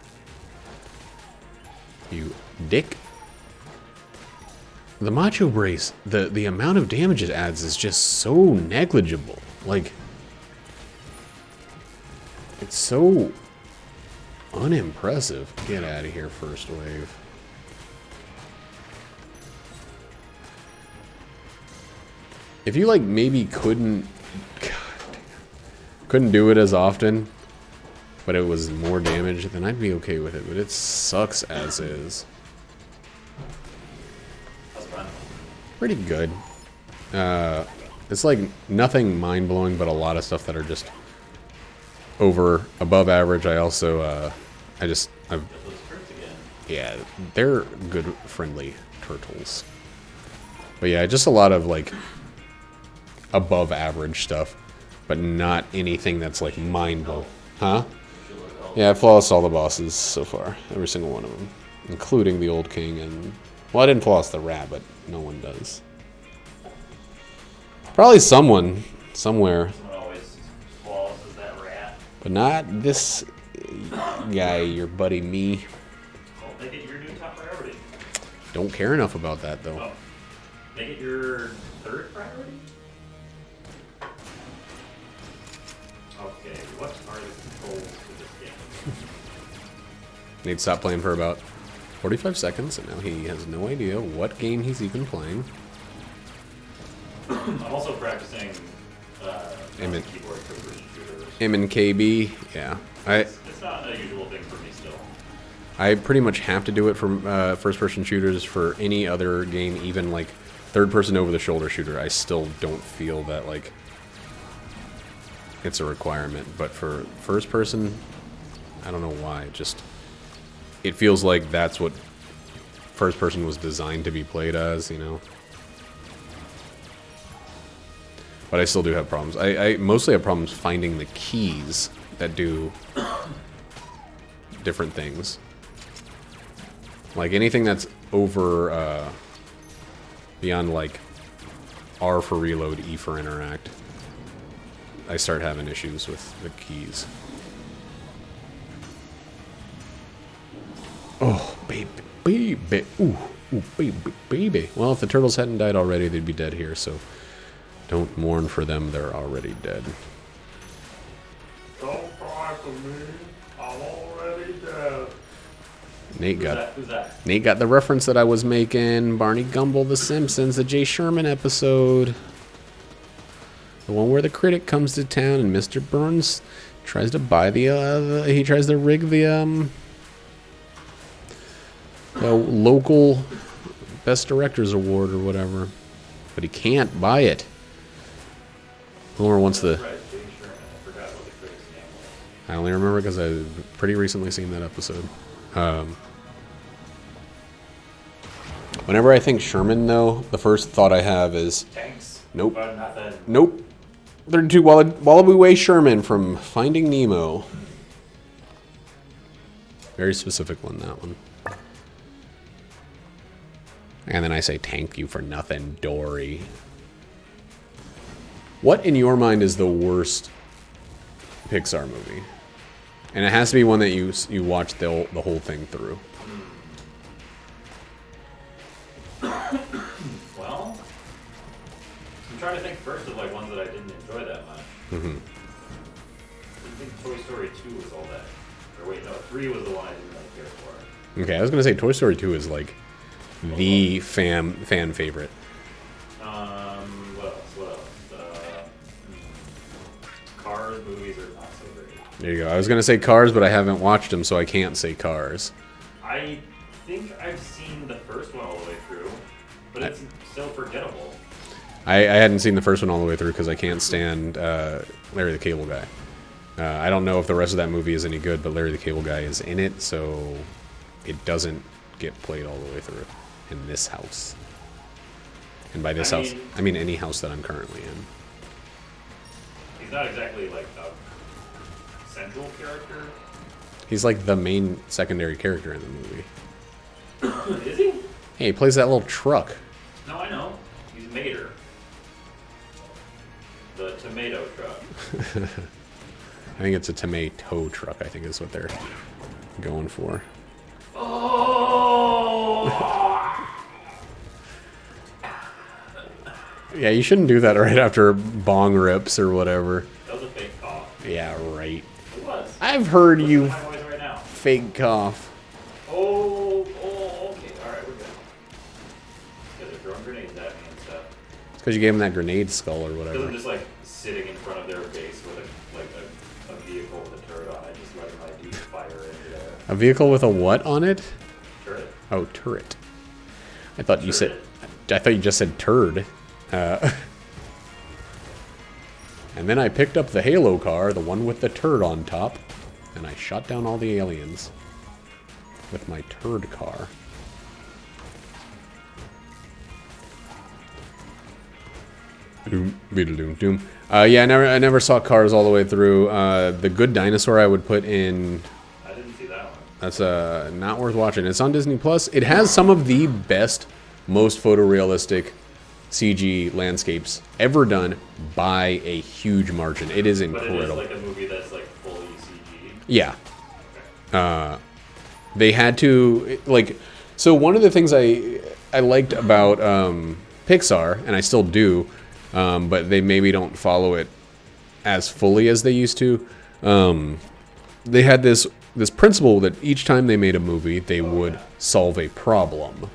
You dick. The Macho Brace, the amount of damage it adds is just so negligible. Like, it's so unimpressive. Get out of here, first wave. If you, like, maybe couldn't do it as often, but it was more damage, then I'd be okay with it. But it sucks as is. That's fun. Pretty good. It's like nothing mind-blowing, but a lot of stuff that are just above average. I also, I've, yeah, they're good, friendly turtles. But yeah, just a lot of like above average stuff, but not anything that's like mind-blowing. Huh? Yeah, I've flawlessed all the bosses so far. Every single one of them. Including the Old King and... well, I didn't flawless the rat, but no one does. Probably someone, somewhere. Someone always flawlesses that rat. But not this guy, your buddy me. Well, make it your new top priority. Don't care enough about that, though. Oh. Make it your third priority? Okay, what are the controls for this game? Nate stopped playing for about 45 seconds, and now he has no idea what game he's even playing. I'm also practicing Amen. keyboard for first shooters. M and KB, yeah. It's not a usual thing for me still. I pretty much have to do it for first-person shooters. For any other game, even like third-person over-the-shoulder shooter, I still don't feel that like it's a requirement. But for first-person, I don't know why. It feels like that's what first-person was designed to be played as, you know. But I still do have problems. I mostly have problems finding the keys that do different things. Like anything that's over, beyond like R for reload, E for interact, I start having issues with the keys. Oh, baby, baby, ooh, baby, baby. Well, if the turtles hadn't died already, they'd be dead here, so don't mourn for them, they're already dead. Don't cry for me, I'm already dead. Who's that? Nate got the reference that I was making. Barney Gumble, The Simpsons, the Jay Sherman episode. The one where the critic comes to town and Mr. Burns tries to buy he tries to rig the local Best Directors Award or whatever. But he can't buy it. Homer wants the... Right, Jay Sherman. I forgot what the critic's name was. I only remember because I've pretty recently seen that episode. Whenever I think Sherman, though, the first thought I have is, Tanks. nope. But nothing. Nope. 32 Wallaby Way Sherman from Finding Nemo. Very specific one, that one. And then I say, thank you for nothing, Dory. What, in your mind, is the worst Pixar movie? And it has to be one that you watch the whole thing through. Well, I'm trying to think first of like ones that I didn't enjoy that much. Mm-hmm. I think Toy Story 2 was all that. Or wait, no, 3 was the one I didn't really care for. Okay, I was gonna say Toy Story 2 is like the fan favorite. What else? Cars movies are not so great. There you go. I was gonna say Cars, but I haven't watched them, so I can't say Cars. I think I've seen the first one all the way through, but it's so forgettable. I hadn't seen the first one all the way through because I can't stand Larry the Cable Guy. I don't know if the rest of that movie is any good, but Larry the Cable Guy is in it, so it doesn't get played all the way through in this house. And by this house, I mean any house that I'm currently in. He's not exactly like a central character. He's like the main secondary character in the movie. Is he? Hey, he plays that little truck. No, I know. He's Mater. The tomato truck. I think it's a tomato truck, I think is what they're going for. Oh! Yeah, you shouldn't do that right after bong rips or whatever. That was a fake cough. Yeah, right. It was. I've heard Listen you to my voice right now. fake cough. Oh, okay. Alright, we're good. You guys are throwing grenades at me and stuff. It's because you gave him that grenade skull or Because whatever. I'm just like sitting in front of their base with a vehicle with a turret on it, just letting my dude fire into there. A vehicle with a what on it? Turret. Oh, turret. I thought you said. I thought you just said turd. And then I picked up the Halo car, the one with the turd on top, and I shot down all the aliens with my turd car. Doom, doom, doom. Yeah, I never saw Cars all the way through. The Good Dinosaur I would put in. I didn't see that one. That's not worth watching. It's on Disney Plus. It has some of the best, most photorealistic CG landscapes ever done by a huge margin. It is incredible. But it is like a movie that's like fully CG. Yeah. Okay. They had to like. So one of the things I liked about Pixar, and I still do, but they maybe don't follow it as fully as they used to. They had this principle that each time they made a movie, they would solve a problem,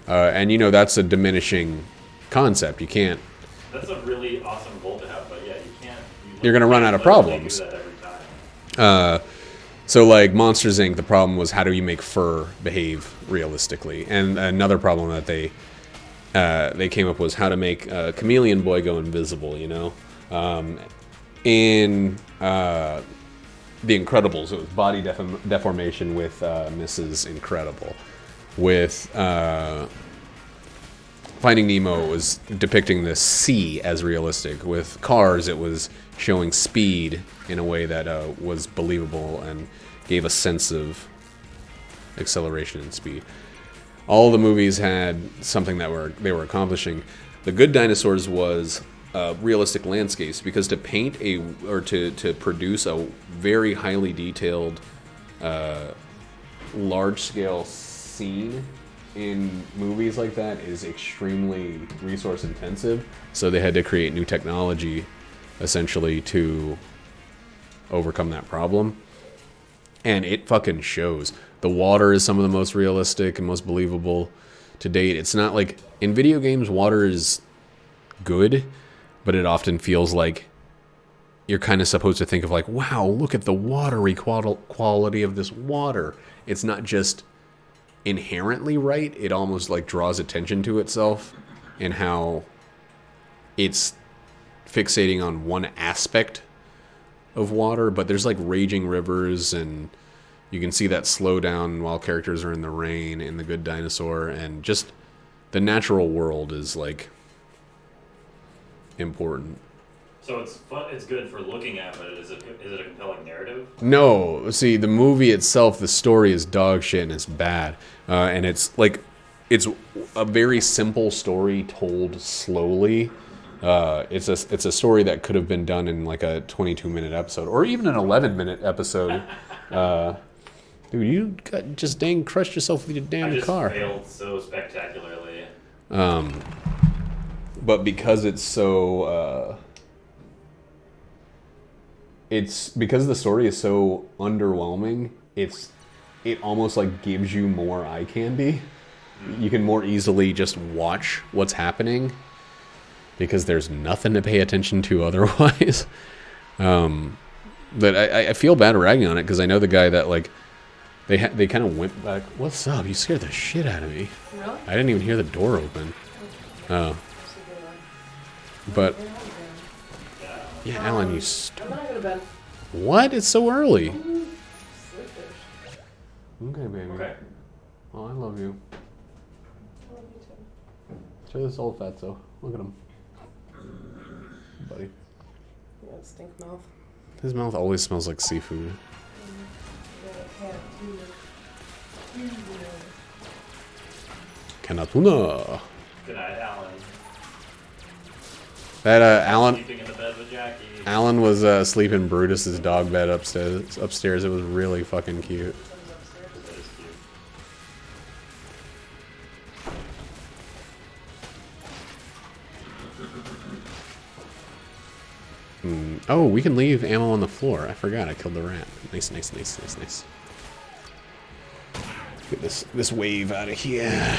and you know that's a diminishing concept. You can't. That's a really awesome goal to have, but yeah, you can't. You're gonna run out of problems. Do that every time. So like Monsters Inc., the problem was how do you make fur behave realistically, and another problem that they came up was how to make Chameleon Boy go invisible. You know, in The Incredibles, it was body deformation with Mrs. Incredible. With Finding Nemo, it was depicting the sea as realistic. With Cars, it was showing speed in a way that was believable and gave a sense of acceleration and speed. All the movies had something that they were accomplishing. The Good Dinosaurs was realistic landscapes, because to paint to produce a very highly detailed, large-scale scene in movies like that is extremely resource intensive. So they had to create new technology, essentially, to overcome that problem. And it fucking shows. The water is some of the most realistic and most believable to date. It's not like in video games, water is good, but it often feels like you're kind of supposed to think of like, wow, look at the watery quality of this water. It's not just inherently right. It almost like draws attention to itself and how it's fixating on one aspect of water, but there's like raging rivers and You can see that slowdown while characters are in the rain in The Good Dinosaur, and just the natural world is like important. So it's fun. It's good for looking at, but is it a compelling narrative? No, see, the movie itself, the story is dog shit and it's bad, and it's like it's a very simple story told slowly. It's a story that could have been done in like a 22-minute episode or even an 11-minute episode. Dude, you just dang crushed yourself with your damn car. I just failed so spectacularly. But because it's so, it's because the story is so underwhelming. It almost like gives you more eye candy. You can more easily just watch what's happening because there's nothing to pay attention to otherwise. But I feel bad ragging on it because I know the guy that like they kind of went back. What's up? You scared the shit out of me. Really? I didn't even hear the door open. Oh. But yeah, Alan, you. I'm gonna go to bed. What? It's so early. Sleepish. Okay, baby. Okay. Oh, I love you. I love you too. Show this old fatso. Look at him, buddy. You got a stink mouth. His mouth always smells like seafood. You got a cat too. Kanatuna. Good night, Alan. That Alan. Sleeping in the bed with Jackie. Alan was asleep in Brutus's dog bed upstairs. It was really fucking cute. That is cute. Oh, we can leave ammo on the floor. I forgot I killed the rat. Nice. Get this wave out of here.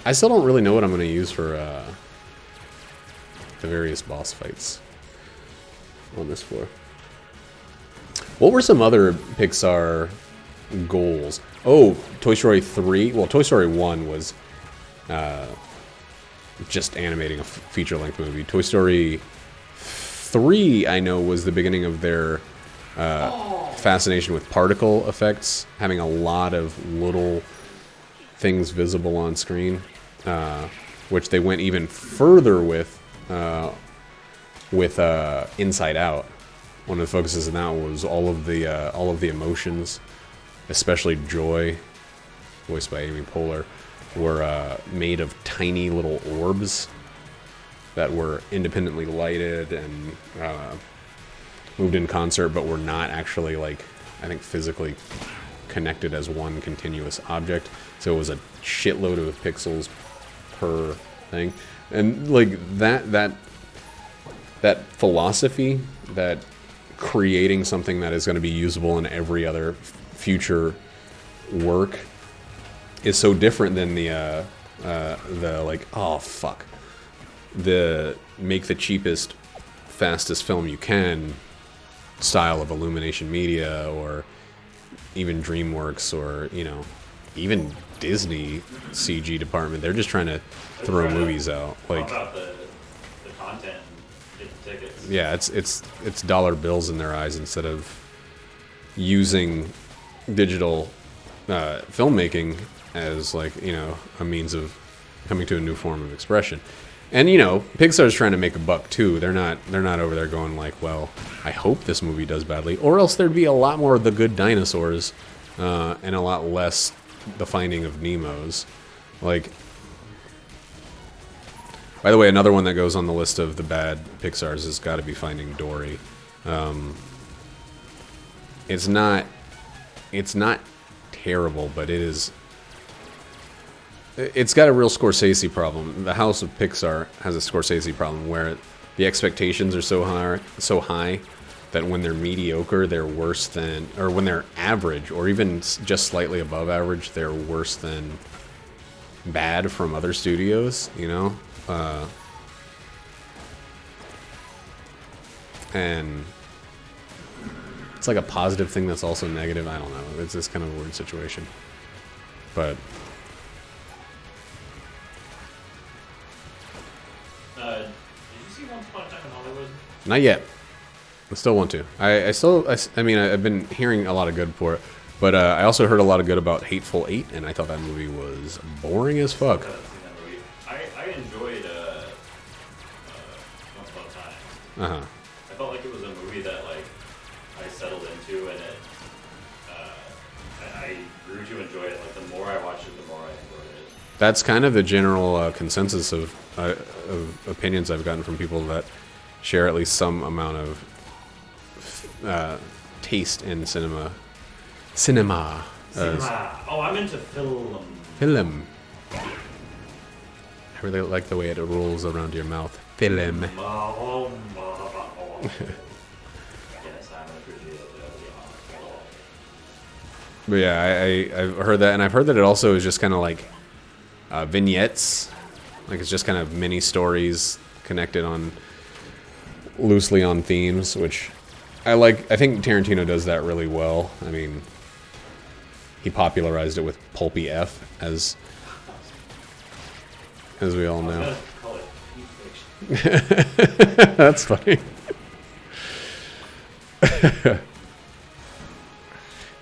I still don't really know what I'm going to use for the various boss fights on this floor. What were some other Pixar goals? Oh, Toy Story 3. Well, Toy Story 1 was just animating a feature-length movie. Toy Story 3, I know, was the beginning of their fascination with particle effects, having a lot of little things visible on screen, which they went even further with Inside Out. One of the focuses in that was all of the emotions, especially joy, voiced by Amy Poehler, were made of tiny little orbs that were independently lighted and moved in concert, but were not actually, like, I think, physically connected as one continuous object. So it was a shitload of pixels per thing, and like that philosophy, that creating something that is going to be usable in every other future work, is so different than the like, oh fuck, the make the cheapest, fastest film you can style of Illumination Media, or even DreamWorks, or, you know, even Disney CG department. They're just trying to throw movies out. Like, about the content and get the tickets. yeah, it's dollar bills in their eyes instead of using digital filmmaking as, like, you know, a means of coming to a new form of expression. And, you know, Pixar's trying to make a buck too. They're not over there going like, well, I hope this movie does badly, or else there'd be a lot more of The Good Dinosaurs and a lot less The Finding of Nemo's. Like, by the way, another one that goes on the list of the bad Pixar's has got to be Finding Dory. It's not terrible, but it's got a real Scorsese problem. The House of Pixar has a Scorsese problem where the expectations are so high that when they're mediocre, they're worse than, or when they're average, or even just slightly above average, they're worse than bad from other studios, you know? And it's like a positive thing that's also negative. I don't know. It's just kind of a weird situation. But Did you see Once Upon a Time in Hollywood? not yet. I still want to. I mean, I've been hearing a lot of good for it. But I also heard a lot of good about Hateful Eight, and I thought that movie was boring as fuck. I haven't seen that movie. I enjoyed Once Upon a Time. Uh-huh. I felt like it was a movie that like I settled into, and I grew to enjoy it. Like the more I watched it, the more I enjoyed it. That's kind of the general consensus of opinions I've gotten from people that share at least some amount of taste in cinema. Cinema. Oh, I'm into film. Film. I really like the way it rolls around your mouth. Film. Yes, I'm an appreciative. But yeah, I've heard that, and I've heard that it also is just kind of like vignettes. Like it's just kind of mini stories connected on loosely on themes, which I like. I think Tarantino does that really well. I mean, he popularized it with Pulpy F, as we all know. Call it Pulp Fiction. That's funny.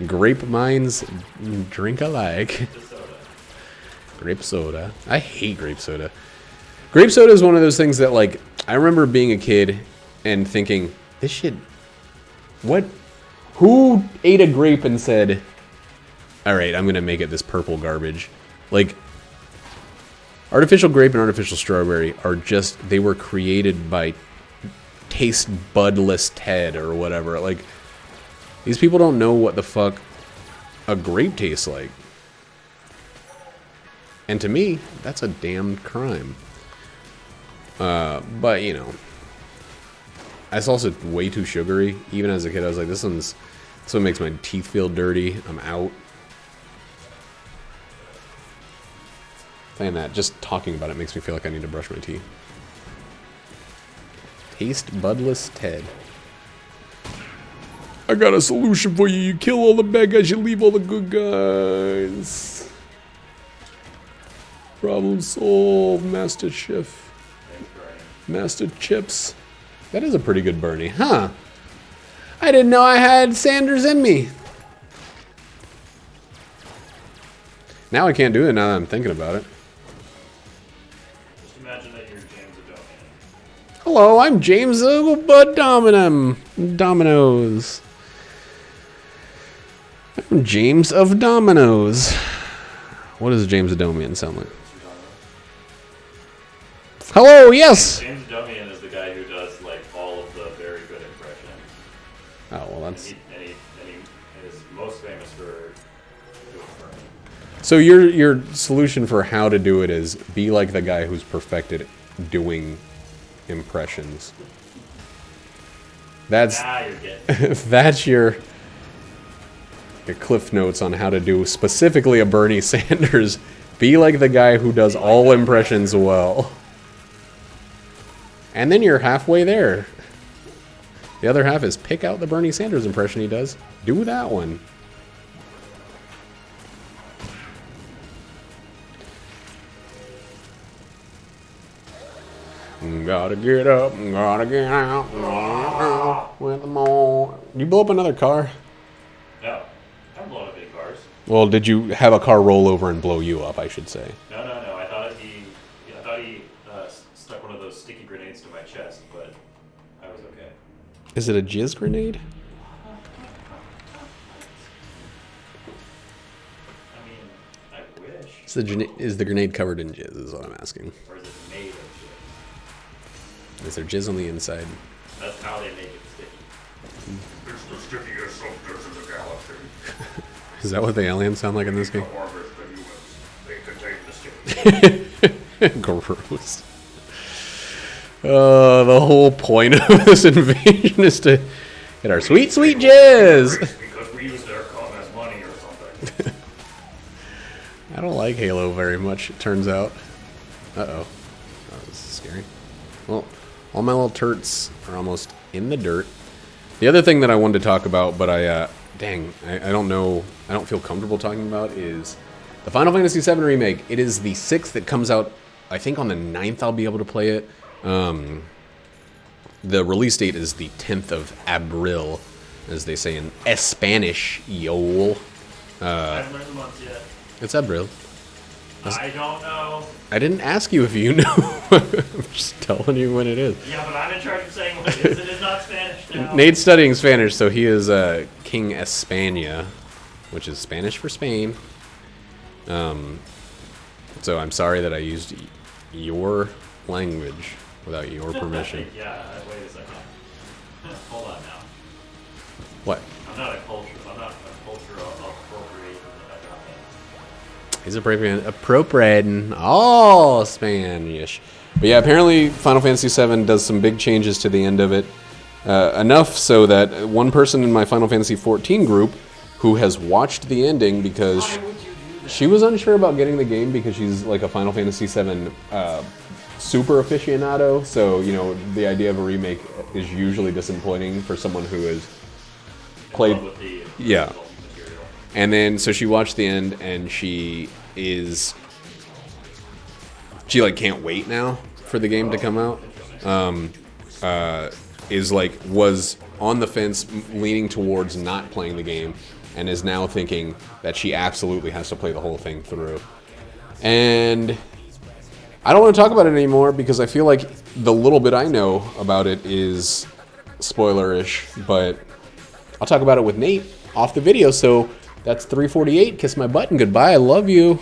Grape minds drink alike. The soda. Grape soda. I hate grape soda. Grape soda is one of those things that, like, I remember being a kid and thinking, this shit, what? Who ate a grape and said, all right, I'm going to make it this purple garbage? Like, artificial grape and artificial strawberry are just, they were created by Taste Budless Ted or whatever. Like, these people don't know what the fuck a grape tastes like. And to me, that's a damned crime. But, you know, it's also way too sugary. Even as a kid, I was like, this one makes my teeth feel dirty. I'm out. Saying that, just talking about it makes me feel like I need to brush my teeth. Taste Budless Ted. I got a solution for you. You kill all the bad guys, you leave all the good guys. Problem solved, Master Chef. Master Chips. That is a pretty good Bernie, huh? I didn't know I had Sanders in me. Now I can't do it now that I'm thinking about it. Just imagine that you're James Adomian. Hello, I'm James Dominoes. I'm James of Dominoes. What does James Adomian sound like? Hello, yes! James Adomian is the guy who does like all of the very good impressions. Oh, well, And that's... he is most famous for doing Bernie. So your solution for how to do it is be like the guy who's perfected doing impressions. That's... Now you're getting that's your Cliff Notes on how to do specifically a Bernie Sanders. Be like the guy who does all impressions well. And then you're halfway there. The other half is pick out the Bernie Sanders impression he does. Do that one. Gotta get up, gotta get out with them all. You blow up another car? No, I haven't blown up any cars. Well, did you have a car roll over and blow you up, I should say? No. I thought he stuck one of those sticky grenades to my chest, but I was okay. Is it a jizz grenade? I mean, I wish. Is the grenade covered in jizz, is what I'm asking. Or is it made of shit? Is there jizz on the inside? That's how they make it sticky. It's the stickiest substance in the galaxy. Is that what the aliens sound like in this The game? harvest the humans. They contain the stick. Gross. The whole point of this invasion is to get our sweet, sweet jizz. Because we use their cum as money or something. I don't like Halo very much, it turns out. Uh-oh. Oh, this is scary. Well, all my little turts are almost in the dirt. The other thing that I wanted to talk about, but I don't know, I don't feel comfortable talking about, is the Final Fantasy VII Remake. It is the 6th that comes out, I think on the 9th I'll be able to play it. The release date is the 10th of Abril, as they say in Spanish, yo. I haven't learned the months yet. It's April. I don't know. I didn't ask you if you know. I'm just telling you when it is. Yeah, but I'm in charge of saying what it is. It is not Spanish now. Nate's studying Spanish, so he is King España, which is Spanish for Spain. So I'm sorry that I used your language without your permission. Yeah, wait a second. Hold on now. What? I'm not a cultural appropriation that I got. He's appropriating all Spanish. But yeah, apparently Final Fantasy VII does some big changes to the end of it. Enough so that one person in my Final Fantasy XIV group who has watched the ending because she was unsure about getting the game because she's like a Final Fantasy VII super aficionado. So, you know, the idea of a remake is usually disappointing for someone who has played. Yeah. And then, so she watched the end and she like can't wait now for the game to come out. Was on the fence leaning towards not playing the game and is now thinking that she absolutely has to play the whole thing through. And I don't want to talk about it anymore because I feel like the little bit I know about it is spoiler-ish, but I'll talk about it with Nate off the video. So that's 348. Kiss my butt and goodbye. I love you.